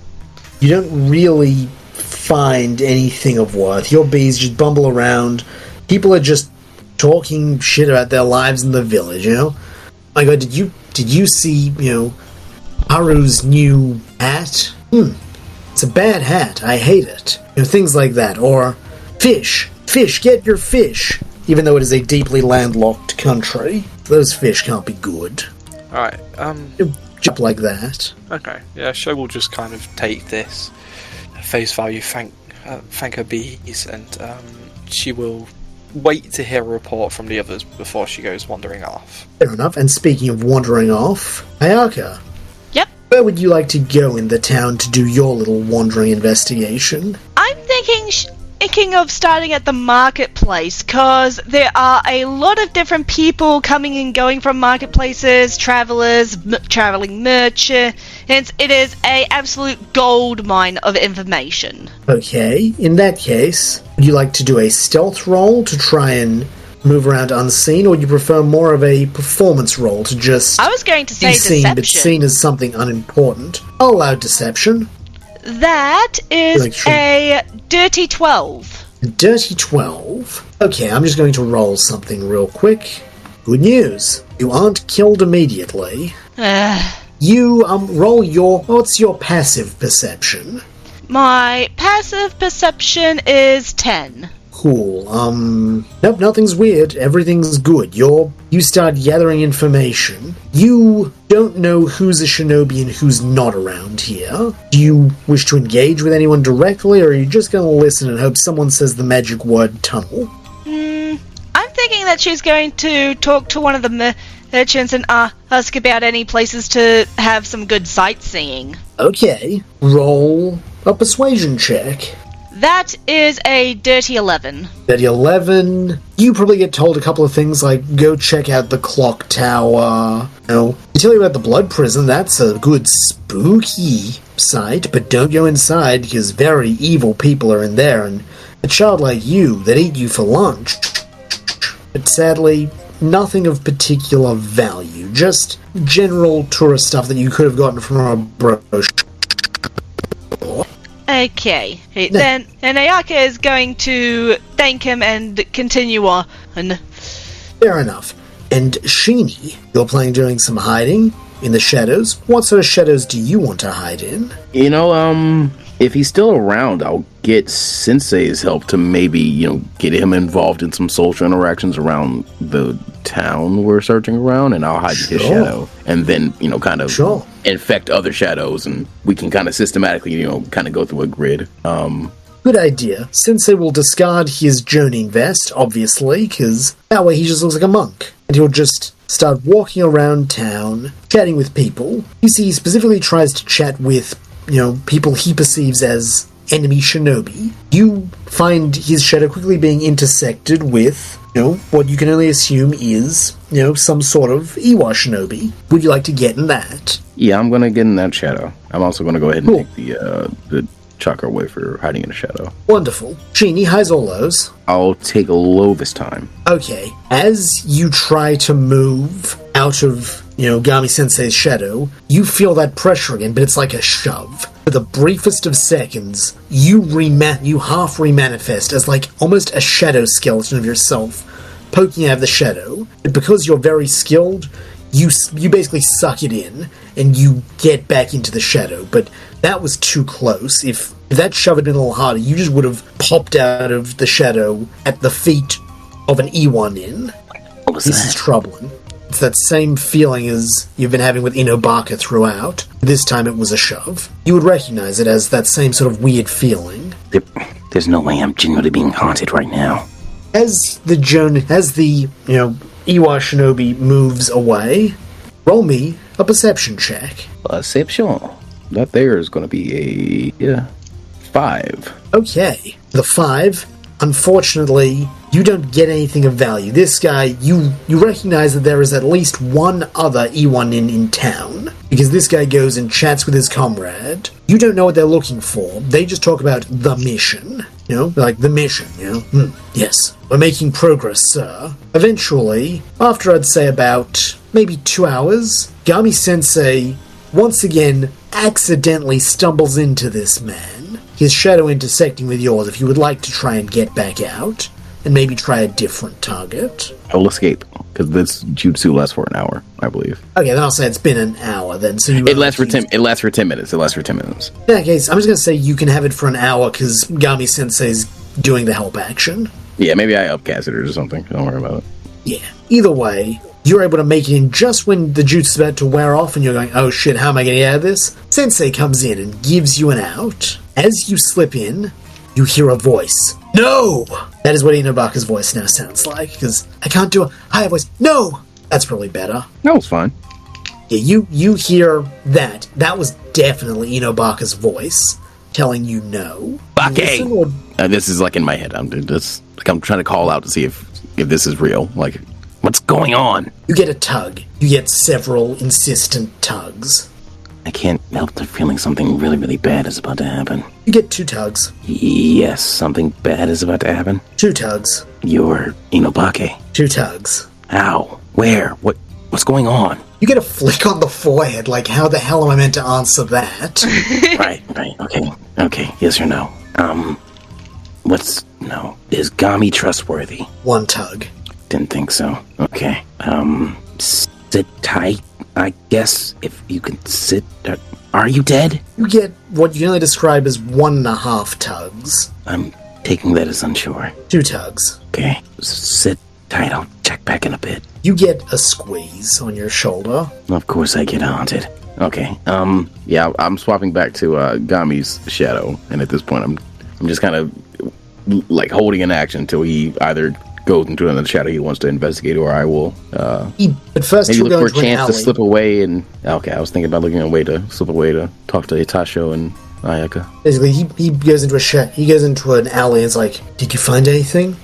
you don't really find anything of worth. Your bees just bumble around. People are just talking shit about their lives in the village, My god, did you see, Haru's new hat? It's a bad hat. I hate it. Things like that. Or fish, get your fish. Even though it is a deeply landlocked country, those fish can't be good. Alright, Jump like that. okay. Yeah, Sho will just kind of take this at face value, thank her bees, and she will wait to hear a report from the others before she goes wandering off. Fair enough. And speaking of wandering off, Ayaka, Yep. where would you like to go in the town to do your little wandering investigation? I'm thinking of starting at the marketplace, because there are a lot of different people coming and going from marketplaces, travelers, traveling merchants. It is a absolute gold mine of information. Okay, in that case, would you like to do a stealth roll to try and move around unseen, or would you prefer more of a performance roll to just I was going to say be seen, deception. but seen as something unimportant? I'll allow deception. That is Like, a dirty 12. Dirty 12. Okay, I'm just going to roll something real quick. Good news. You aren't killed immediately. You, roll what's your passive perception? My passive perception is 10. Cool. Nope, nothing's weird. Everything's good. You start gathering information. You don't know who's a shinobi and who's not around here. Do you wish to engage with anyone directly, or are you just going to listen and hope someone says the magic word tunnel? I'm thinking that she's going to talk to one of the merchants and ask about any places to have some good sightseeing. Okay. Roll a persuasion check. That is a dirty 11. At 11, you probably get told a couple of things like, go check out the clock tower. They tell you about the blood prison. That's a good spooky sight, but don't go inside because very evil people are in there, and a child like you that ate you for lunch. But sadly, nothing of particular value, just general tourist stuff that you could have gotten from a brochure. Okay, then Ayaka is going to thank him and continue on. Fair enough. And Sheeny, you're planning doing some hiding in the shadows. What sort of shadows do you want to hide in? You know, if he's still around, I'll get Sensei's help to maybe, get him involved in some social interactions around the town we're searching around, and I'll hide his shadow. And then, kind of infect other shadows, and we can kind of systematically, kind of go through a grid. Good idea. Sensei will discard his journeying vest, obviously, because that way he just looks like a monk. And he'll just start walking around town, chatting with people. You see, he specifically tries to chat with, people he perceives as enemy shinobi. You find his shadow quickly being intersected with, what you can only assume is, some sort of Iwa shinobi. Would you like to get in that? Yeah, I'm going to get in that shadow. I'm also going to go ahead and take the chakra away for hiding in the shadow. Wonderful. Genie, highs or lows? I'll take a low this time. Okay. As you try to move out of, Gami Sensei's shadow, you feel that pressure again, but it's like a shove. For the briefest of seconds, you half remanifest as like almost a shadow skeleton of yourself poking out of the shadow. But because you're very skilled, you basically suck it in and you get back into the shadow. But that was too close. If that shove had been a little harder, you just would have popped out of the shadow at the feet of an Iwanin. This is troubling. It's that same feeling as you've been having with Inobaka throughout. This time it was a shove. You would recognize it as that same sort of weird feeling. There's no way I'm genuinely being haunted right now. As the Iwa Shinobi moves away, roll me a perception check. Perception. That there is going to be a 5. Okay. The 5, unfortunately, you don't get anything of value. This guy, you recognize that there is at least one other Iwanin in town, because this guy goes and chats with his comrade. You don't know what they're looking for. They just talk about the mission. Like the mission, Yes, we're making progress, sir. Eventually, after I'd say about maybe 2 hours, Gami Sensei once again accidentally stumbles into this man, his shadow intersecting with yours if you would like to try and get back out, and maybe try a different target. I'll escape, because this jutsu lasts for an hour, I believe. Okay, then I'll say it's been an hour then, so you... It lasts for 10 minutes. In that case, I'm just going to say you can have it for an hour, because Gami Sensei's doing the help action. Yeah, maybe I upcast it or something. Don't worry about it. Yeah. Either way, you're able to make it in just when the jutsu's about to wear off, and you're going, oh shit, how am I going to get out of this? Sensei comes in and gives you an out. As you slip in, you hear a voice. No! That is what Inobaka's voice now sounds like, because I can't do a higher voice. No! That's probably better. No, it's fine. Yeah, you hear that. That was definitely Inobaka's voice telling you no. Bake! This is like in my head. I'm trying to call out to see if this is real. Like, what's going on? You get a tug. You get several insistent tugs. I can't help the feeling something really, really bad is about to happen. You get 2 tugs. Yes, something bad is about to happen. 2 tugs. You're Inobake. 2 tugs. How? Where? What's going on? You get a flick on the forehead, like, how the hell am I meant to answer that? Right, okay, yes or no. No. Is Gami trustworthy? 1 tug. Didn't think so. Okay, sit tight, I guess, if you can sit. Are you dead? You get what you can only describe as 1.5 tugs. I'm taking that as unsure. 2 tugs. Okay, sit tight, I'll check back in a bit. You get a squeeze on your shoulder. Of course I get haunted. Okay, yeah, I'm swapping back to Gami's shadow, and at this point I'm just kind of like holding an action until he either goes into another shadow he wants to investigate, or I will at first maybe look for a an chance alley. to slip away. And okay, I was thinking about looking a way to slip away to talk to Itasho and Ayaka. Basically, he goes into an alley and is like, did you find anything?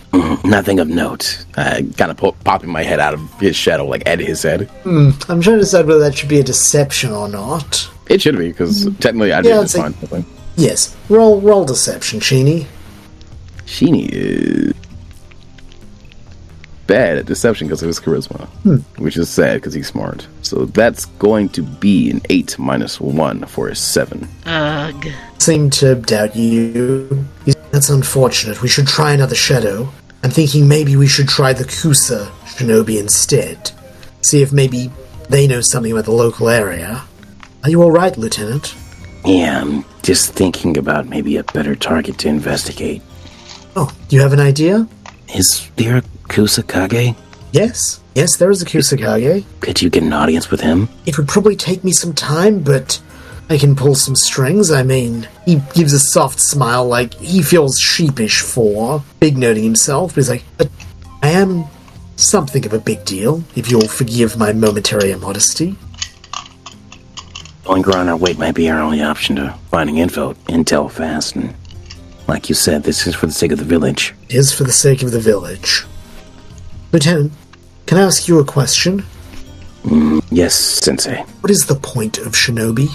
Nothing of note. Kind of popping my head out of his shadow, like at his head. I'm trying to decide whether that should be a deception or not. It should be, because technically I'd be able to find something. Yes, roll deception, Sheeny. Sheeny is bad at deception because of his charisma, which is sad because he's smart. So that's going to be an 8 minus 1 for a 7. Ugh. Seem to doubt you. That's unfortunate. We should try another shadow. I'm thinking maybe we should try the Kusa shinobi instead. See if maybe they know something about the local area. Are you alright, Lieutenant? Yeah, I'm just thinking about maybe a better target to investigate. Oh, you have an idea? Is there a Kusakage? Yes. Yes, there is a Kusakage. Could you get an audience with him? It would probably take me some time, but I can pull some strings. I mean, he gives a soft smile like he feels sheepish for big-noting himself, but he's like, but I am something of a big deal, if you'll forgive my momentary immodesty. Going around our weight might be our only option to finding intel fast, and like you said, this is for the sake of the village. It is for the sake of the village. Lieutenant, can I ask you a question? Yes, Sensei. What is the point of shinobi?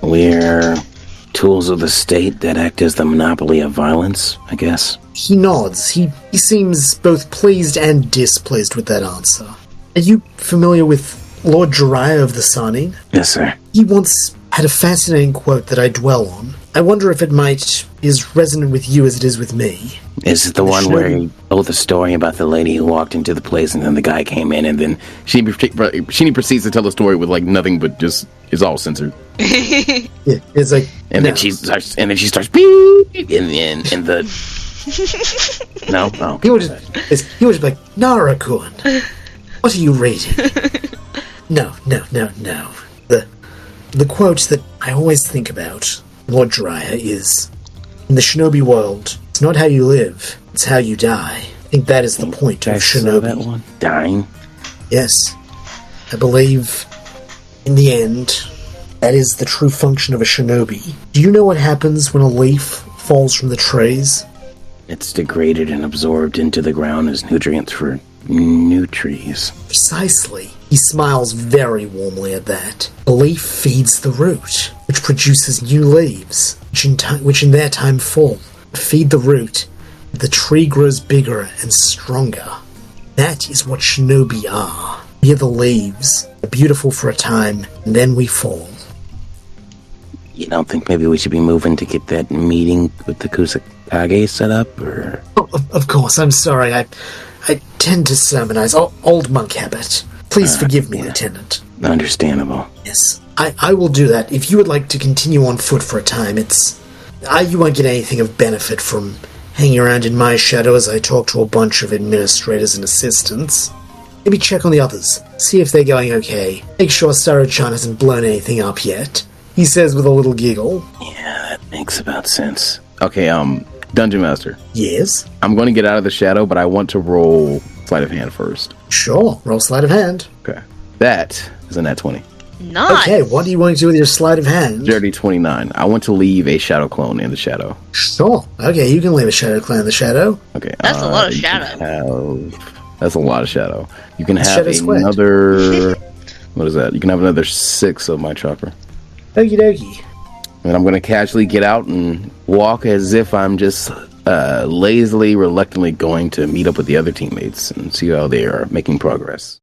We're tools of the state that act as the monopoly of violence, I guess. He nods. He seems both pleased and displeased with that answer. Are you familiar with Lord Jiraiya of the Sanin? Yes, sir. He once had a fascinating quote that I dwell on. I wonder if it might be as resonant with you as it is with me. Is it the one where he told the story about the lady who walked into the place and then the guy came in and then She proceeds to tell the story with like nothing but just it's all censored. Yeah, it's like, and no. then she starts beep in the no. Oh. He would just be like, Nara-kun, what are you reading? No. The quote that I always think about, Lord Jiraiya, is, in the shinobi world, it's not how you live, it's how you die. I think that is the point of shinobi. That one? Dying? Yes. I believe, in the end, that is the true function of a shinobi. Do you know what happens when a leaf falls from the trees? It's degraded and absorbed into the ground as nutrients for new trees. Precisely. He smiles very warmly at that. The leaf feeds the root, which produces new leaves, which in their time fall. Feed the root, the tree grows bigger and stronger. That is what shinobi are. We are the leaves, are beautiful for a time, and then we fall. You don't think maybe we should be moving to get that meeting with the Kusakage set up, or...? Oh, of course, I'm sorry. I tend to sermonize. Old monk habit. Please forgive me, Lieutenant. Understandable. Yes, I will do that. If you would like to continue on foot for a time, you won't get anything of benefit from hanging around in my shadow as I talk to a bunch of administrators and assistants. Maybe check on the others, see if they're going okay. Make sure Saru-chan hasn't blown anything up yet, he says with a little giggle. Yeah, that makes about sense. Okay, Dungeon Master. Yes? I'm going to get out of the shadow, but I want to roll sleight of hand first. Sure, roll sleight of hand. Okay. That is a nat 20. Nice. Okay, what do you want to do with your sleight of hand? Dirty 29. I want to leave a shadow clone in the shadow. Sure. Okay, you can leave a shadow clan in the shadow. Okay. That's a lot of shadow. That's a lot of shadow. You can have Shadow squared. another... What is that? You can have another 6 of my chopper. Okie dokie. And I'm going to casually get out and walk as if I'm just lazily, reluctantly going to meet up with the other teammates and see how they are making progress.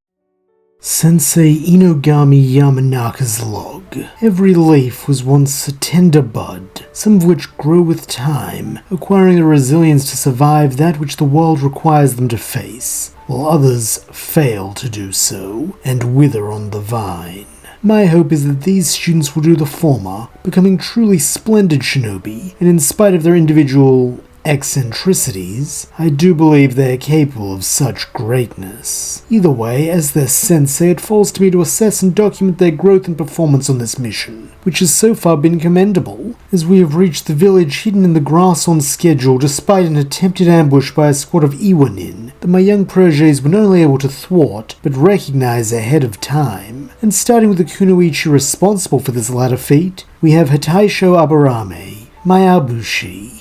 Sensei Inogami Yamanaka's log. Every leaf was once a tender bud, some of which grow with time, acquiring the resilience to survive that which the world requires them to face, while others fail to do so and wither on the vine. My hope is that these students will do the former, becoming truly splendid shinobi, and in spite of their individual eccentricities, I do believe they are capable of such greatness. Either way, as their sensei, it falls to me to assess and document their growth and performance on this mission, which has so far been commendable, as we have reached the village hidden in the grass on schedule despite an attempted ambush by a squad of Iwanin that my young protégés were not only able to thwart, but recognize ahead of time. And starting with the kunoichi responsible for this latter feat, we have Hataisho Abarame, Mayabushi.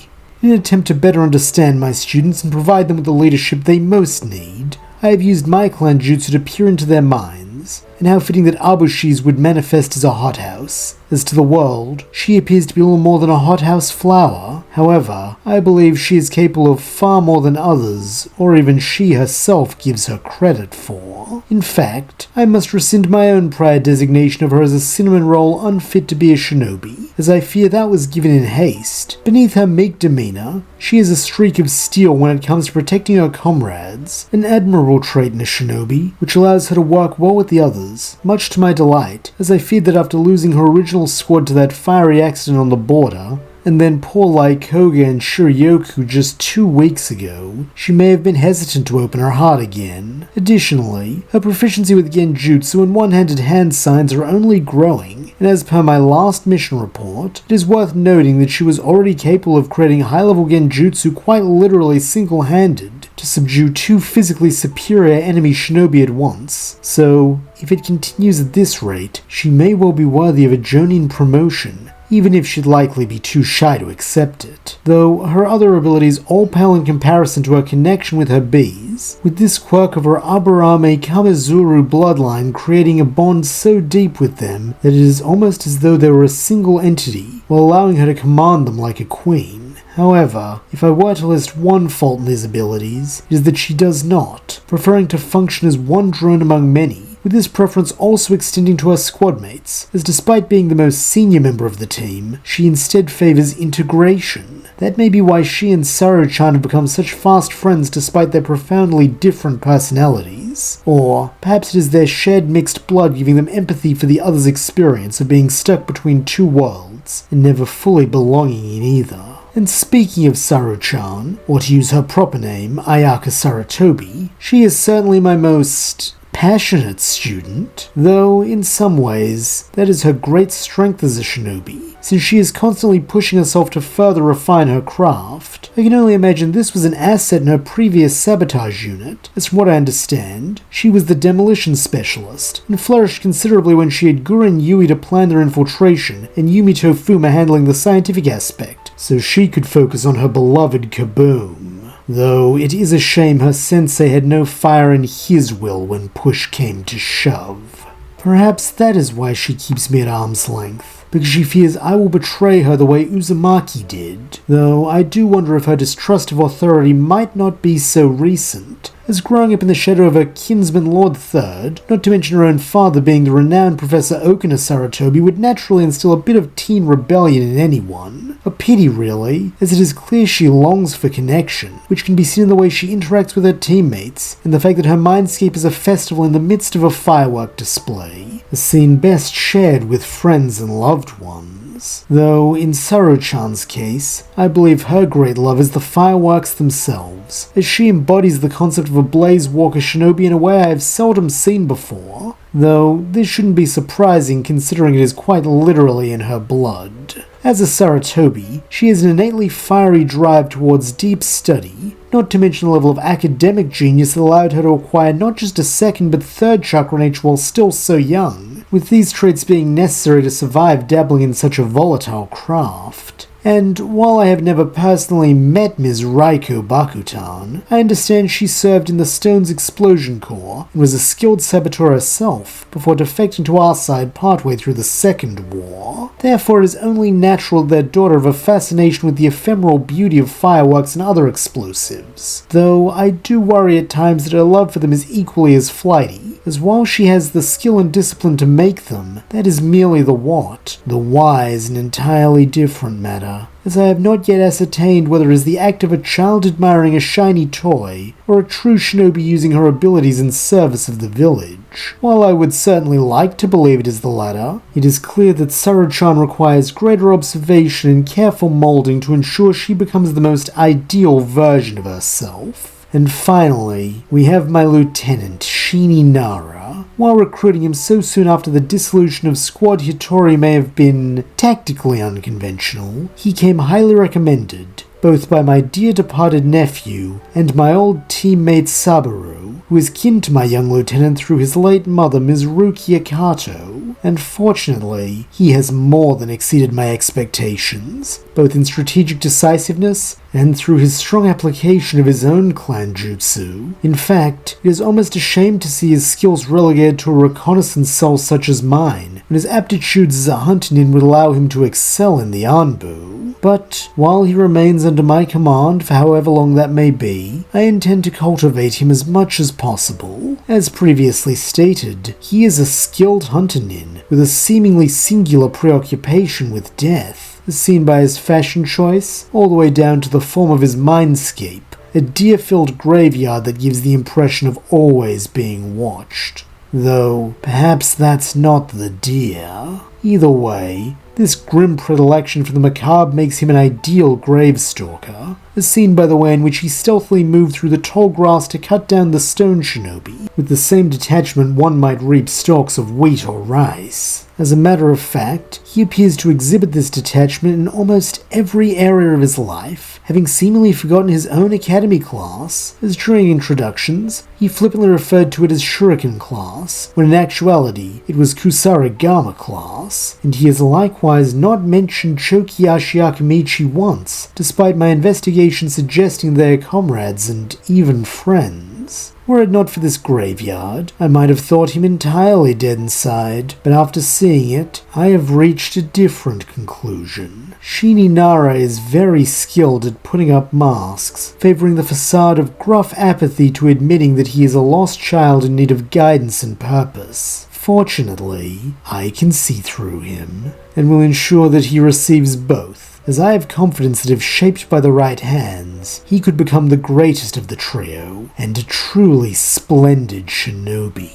In an attempt to better understand my students and provide them with the leadership they most need, I have used my clan jutsu to peer into their minds, and how fitting that Abushi's would manifest as a hothouse. As to the world, she appears to be little more than a hothouse flower. However, I believe she is capable of far more than others, or even she herself gives her credit for. In fact, I must rescind my own prior designation of her as a cinnamon roll unfit to be a shinobi, as I fear that was given in haste. Beneath her meek demeanor, she is a streak of steel when it comes to protecting her comrades, an admirable trait in a shinobi, which allows her to work well with the others, much to my delight, as I feared that after losing her original squad to that fiery accident on the border, and then poor Koga and Shiryoku just 2 weeks ago, she may have been hesitant to open her heart again. Additionally, her proficiency with genjutsu and one-handed hand signs are only growing, and as per my last mission report, it is worth noting that she was already capable of creating high-level genjutsu quite literally single-handed to subdue 2 physically superior enemy shinobi at once. So, if it continues at this rate, she may well be worthy of a Jonin promotion, even if she'd likely be too shy to accept it. Though her other abilities all pale in comparison to her connection with her bees, with this quirk of her Aburame Kamizuru bloodline creating a bond so deep with them that it is almost as though they were a single entity, while allowing her to command them like a queen. However, if I were to list one fault in these abilities, it is that she does not, preferring to function as one drone among many, with this preference also extending to her squadmates, as despite being the most senior member of the team, she instead favors integration. That may be why she and Saru-chan have become such fast friends despite their profoundly different personalities. Or perhaps it is their shared mixed blood giving them empathy for the other's experience of being stuck between 2 worlds, and never fully belonging in either. And speaking of Saru-chan, or to use her proper name, Ayaka Saratobi, she is certainly my most passionate student, though in some ways that is her great strength as a shinobi, since she is constantly pushing herself to further refine her craft. I can only imagine this was an asset in her previous sabotage unit, as from what I understand, she was the demolition specialist, and flourished considerably when she had Guren Yui to plan their infiltration, and Yumito Fuma handling the scientific aspect, so she could focus on her beloved Kaboom. Though it is a shame her sensei had no fire in his will when push came to shove. Perhaps that is why she keeps me at arm's length, because she fears I will betray her the way Uzumaki did, though I do wonder if her distrust of authority might not be so recent, as growing up in the shadow of her kinsman Lord Third, not to mention her own father being the renowned Professor Okina Saratobi, would naturally instill a bit of teen rebellion in anyone. A pity, really, as it is clear she longs for connection, which can be seen in the way she interacts with her teammates, and the fact that her mindscape is a festival in the midst of a firework display, a scene best shared with friends and loved ones. Though, in Saru-chan's case, I believe her great love is the fireworks themselves, as she embodies the concept of a blaze walker shinobi in a way I have seldom seen before, though this shouldn't be surprising considering it is quite literally in her blood. As a Saratobi, she has an innately fiery drive towards deep study, not to mention the level of academic genius that allowed her to acquire not just a 2nd but 3rd chakra nature while still so young, with these traits being necessary to survive dabbling in such a volatile craft. And while I have never personally met Ms. Raiko Bakutan, I understand she served in the Stone's Explosion Corps and was a skilled saboteur herself before defecting to our side partway through the Second War. Therefore, it is only natural that their daughter have a fascination with the ephemeral beauty of fireworks and other explosives, though I do worry at times that her love for them is equally as flighty, as while she has the skill and discipline to make them, that is merely the what. The why is an entirely different matter, as I have not yet ascertained whether it is the act of a child admiring a shiny toy, or a true shinobi using her abilities in service of the village. While I would certainly like to believe it is the latter, it is clear that Saru-chan requires greater observation and careful molding to ensure she becomes the most ideal version of herself. And finally, we have my lieutenant, Shini Nara. While recruiting him so soon after the dissolution of Squad Hitori may have been tactically unconventional, he came highly recommended, both by my dear departed nephew and my old teammate Saburo, who is kin to my young lieutenant through his late mother, Ms. Ruki Akato, and fortunately, he has more than exceeded my expectations, both in strategic decisiveness and through his strong application of his own clan jutsu. In fact, it is almost a shame to see his skills relegated to a reconnaissance soul such as mine, when his aptitudes as a hunter-nin would allow him to excel in the Anbu. But while he remains under my command for however long that may be, I intend to cultivate him as much as possible. As previously stated, he is a skilled hunter-nin with a seemingly singular preoccupation with death, as seen by his fashion choice, all the way down to the form of his mindscape, a deer-filled graveyard that gives the impression of always being watched. Though, perhaps that's not the deer. Either way, this grim predilection for the macabre makes him an ideal gravestalker, as seen by the way in which he stealthily moved through the tall grass to cut down the stone shinobi, with the same detachment one might reap stalks of wheat or rice. As a matter of fact, he appears to exhibit this detachment in almost every area of his life, having seemingly forgotten his own academy class, as during introductions, he flippantly referred to it as Shuriken class, when in actuality it was Kusarigama class, and he has likewise not mentioned Chokiyashi Akamichi once, despite my investigation suggesting they are comrades and even friends. Were it not for this graveyard, I might have thought him entirely dead inside, but after seeing it, I have reached a different conclusion. Shini Nara is very skilled at putting up masks, favoring the facade of gruff apathy to admitting that he is a lost child in need of guidance and purpose. Fortunately, I can see through him, and will ensure that he receives both, as I have confidence that if shaped by the right hands, he could become the greatest of the trio, and a truly splendid shinobi.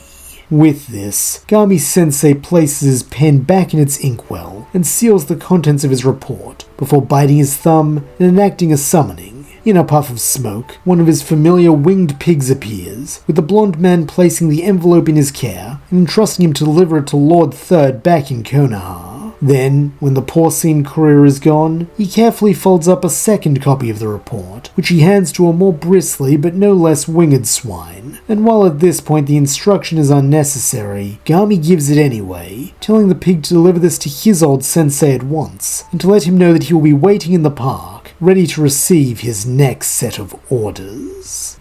With this, Gami-sensei places his pen back in its inkwell, and seals the contents of his report, before biting his thumb and enacting a summoning. In a puff of smoke, one of his familiar winged pigs appears, with the blonde man placing the envelope in his care, and entrusting him to deliver it to Lord Third back in Konoha. Then, when the porcine courier is gone, he carefully folds up a second copy of the report, which he hands to a more bristly but no less winged swine. And while at this point the instruction is unnecessary, Gami gives it anyway, telling the pig to deliver this to his old sensei at once, and to let him know that he will be waiting in the park, ready to receive his next set of orders.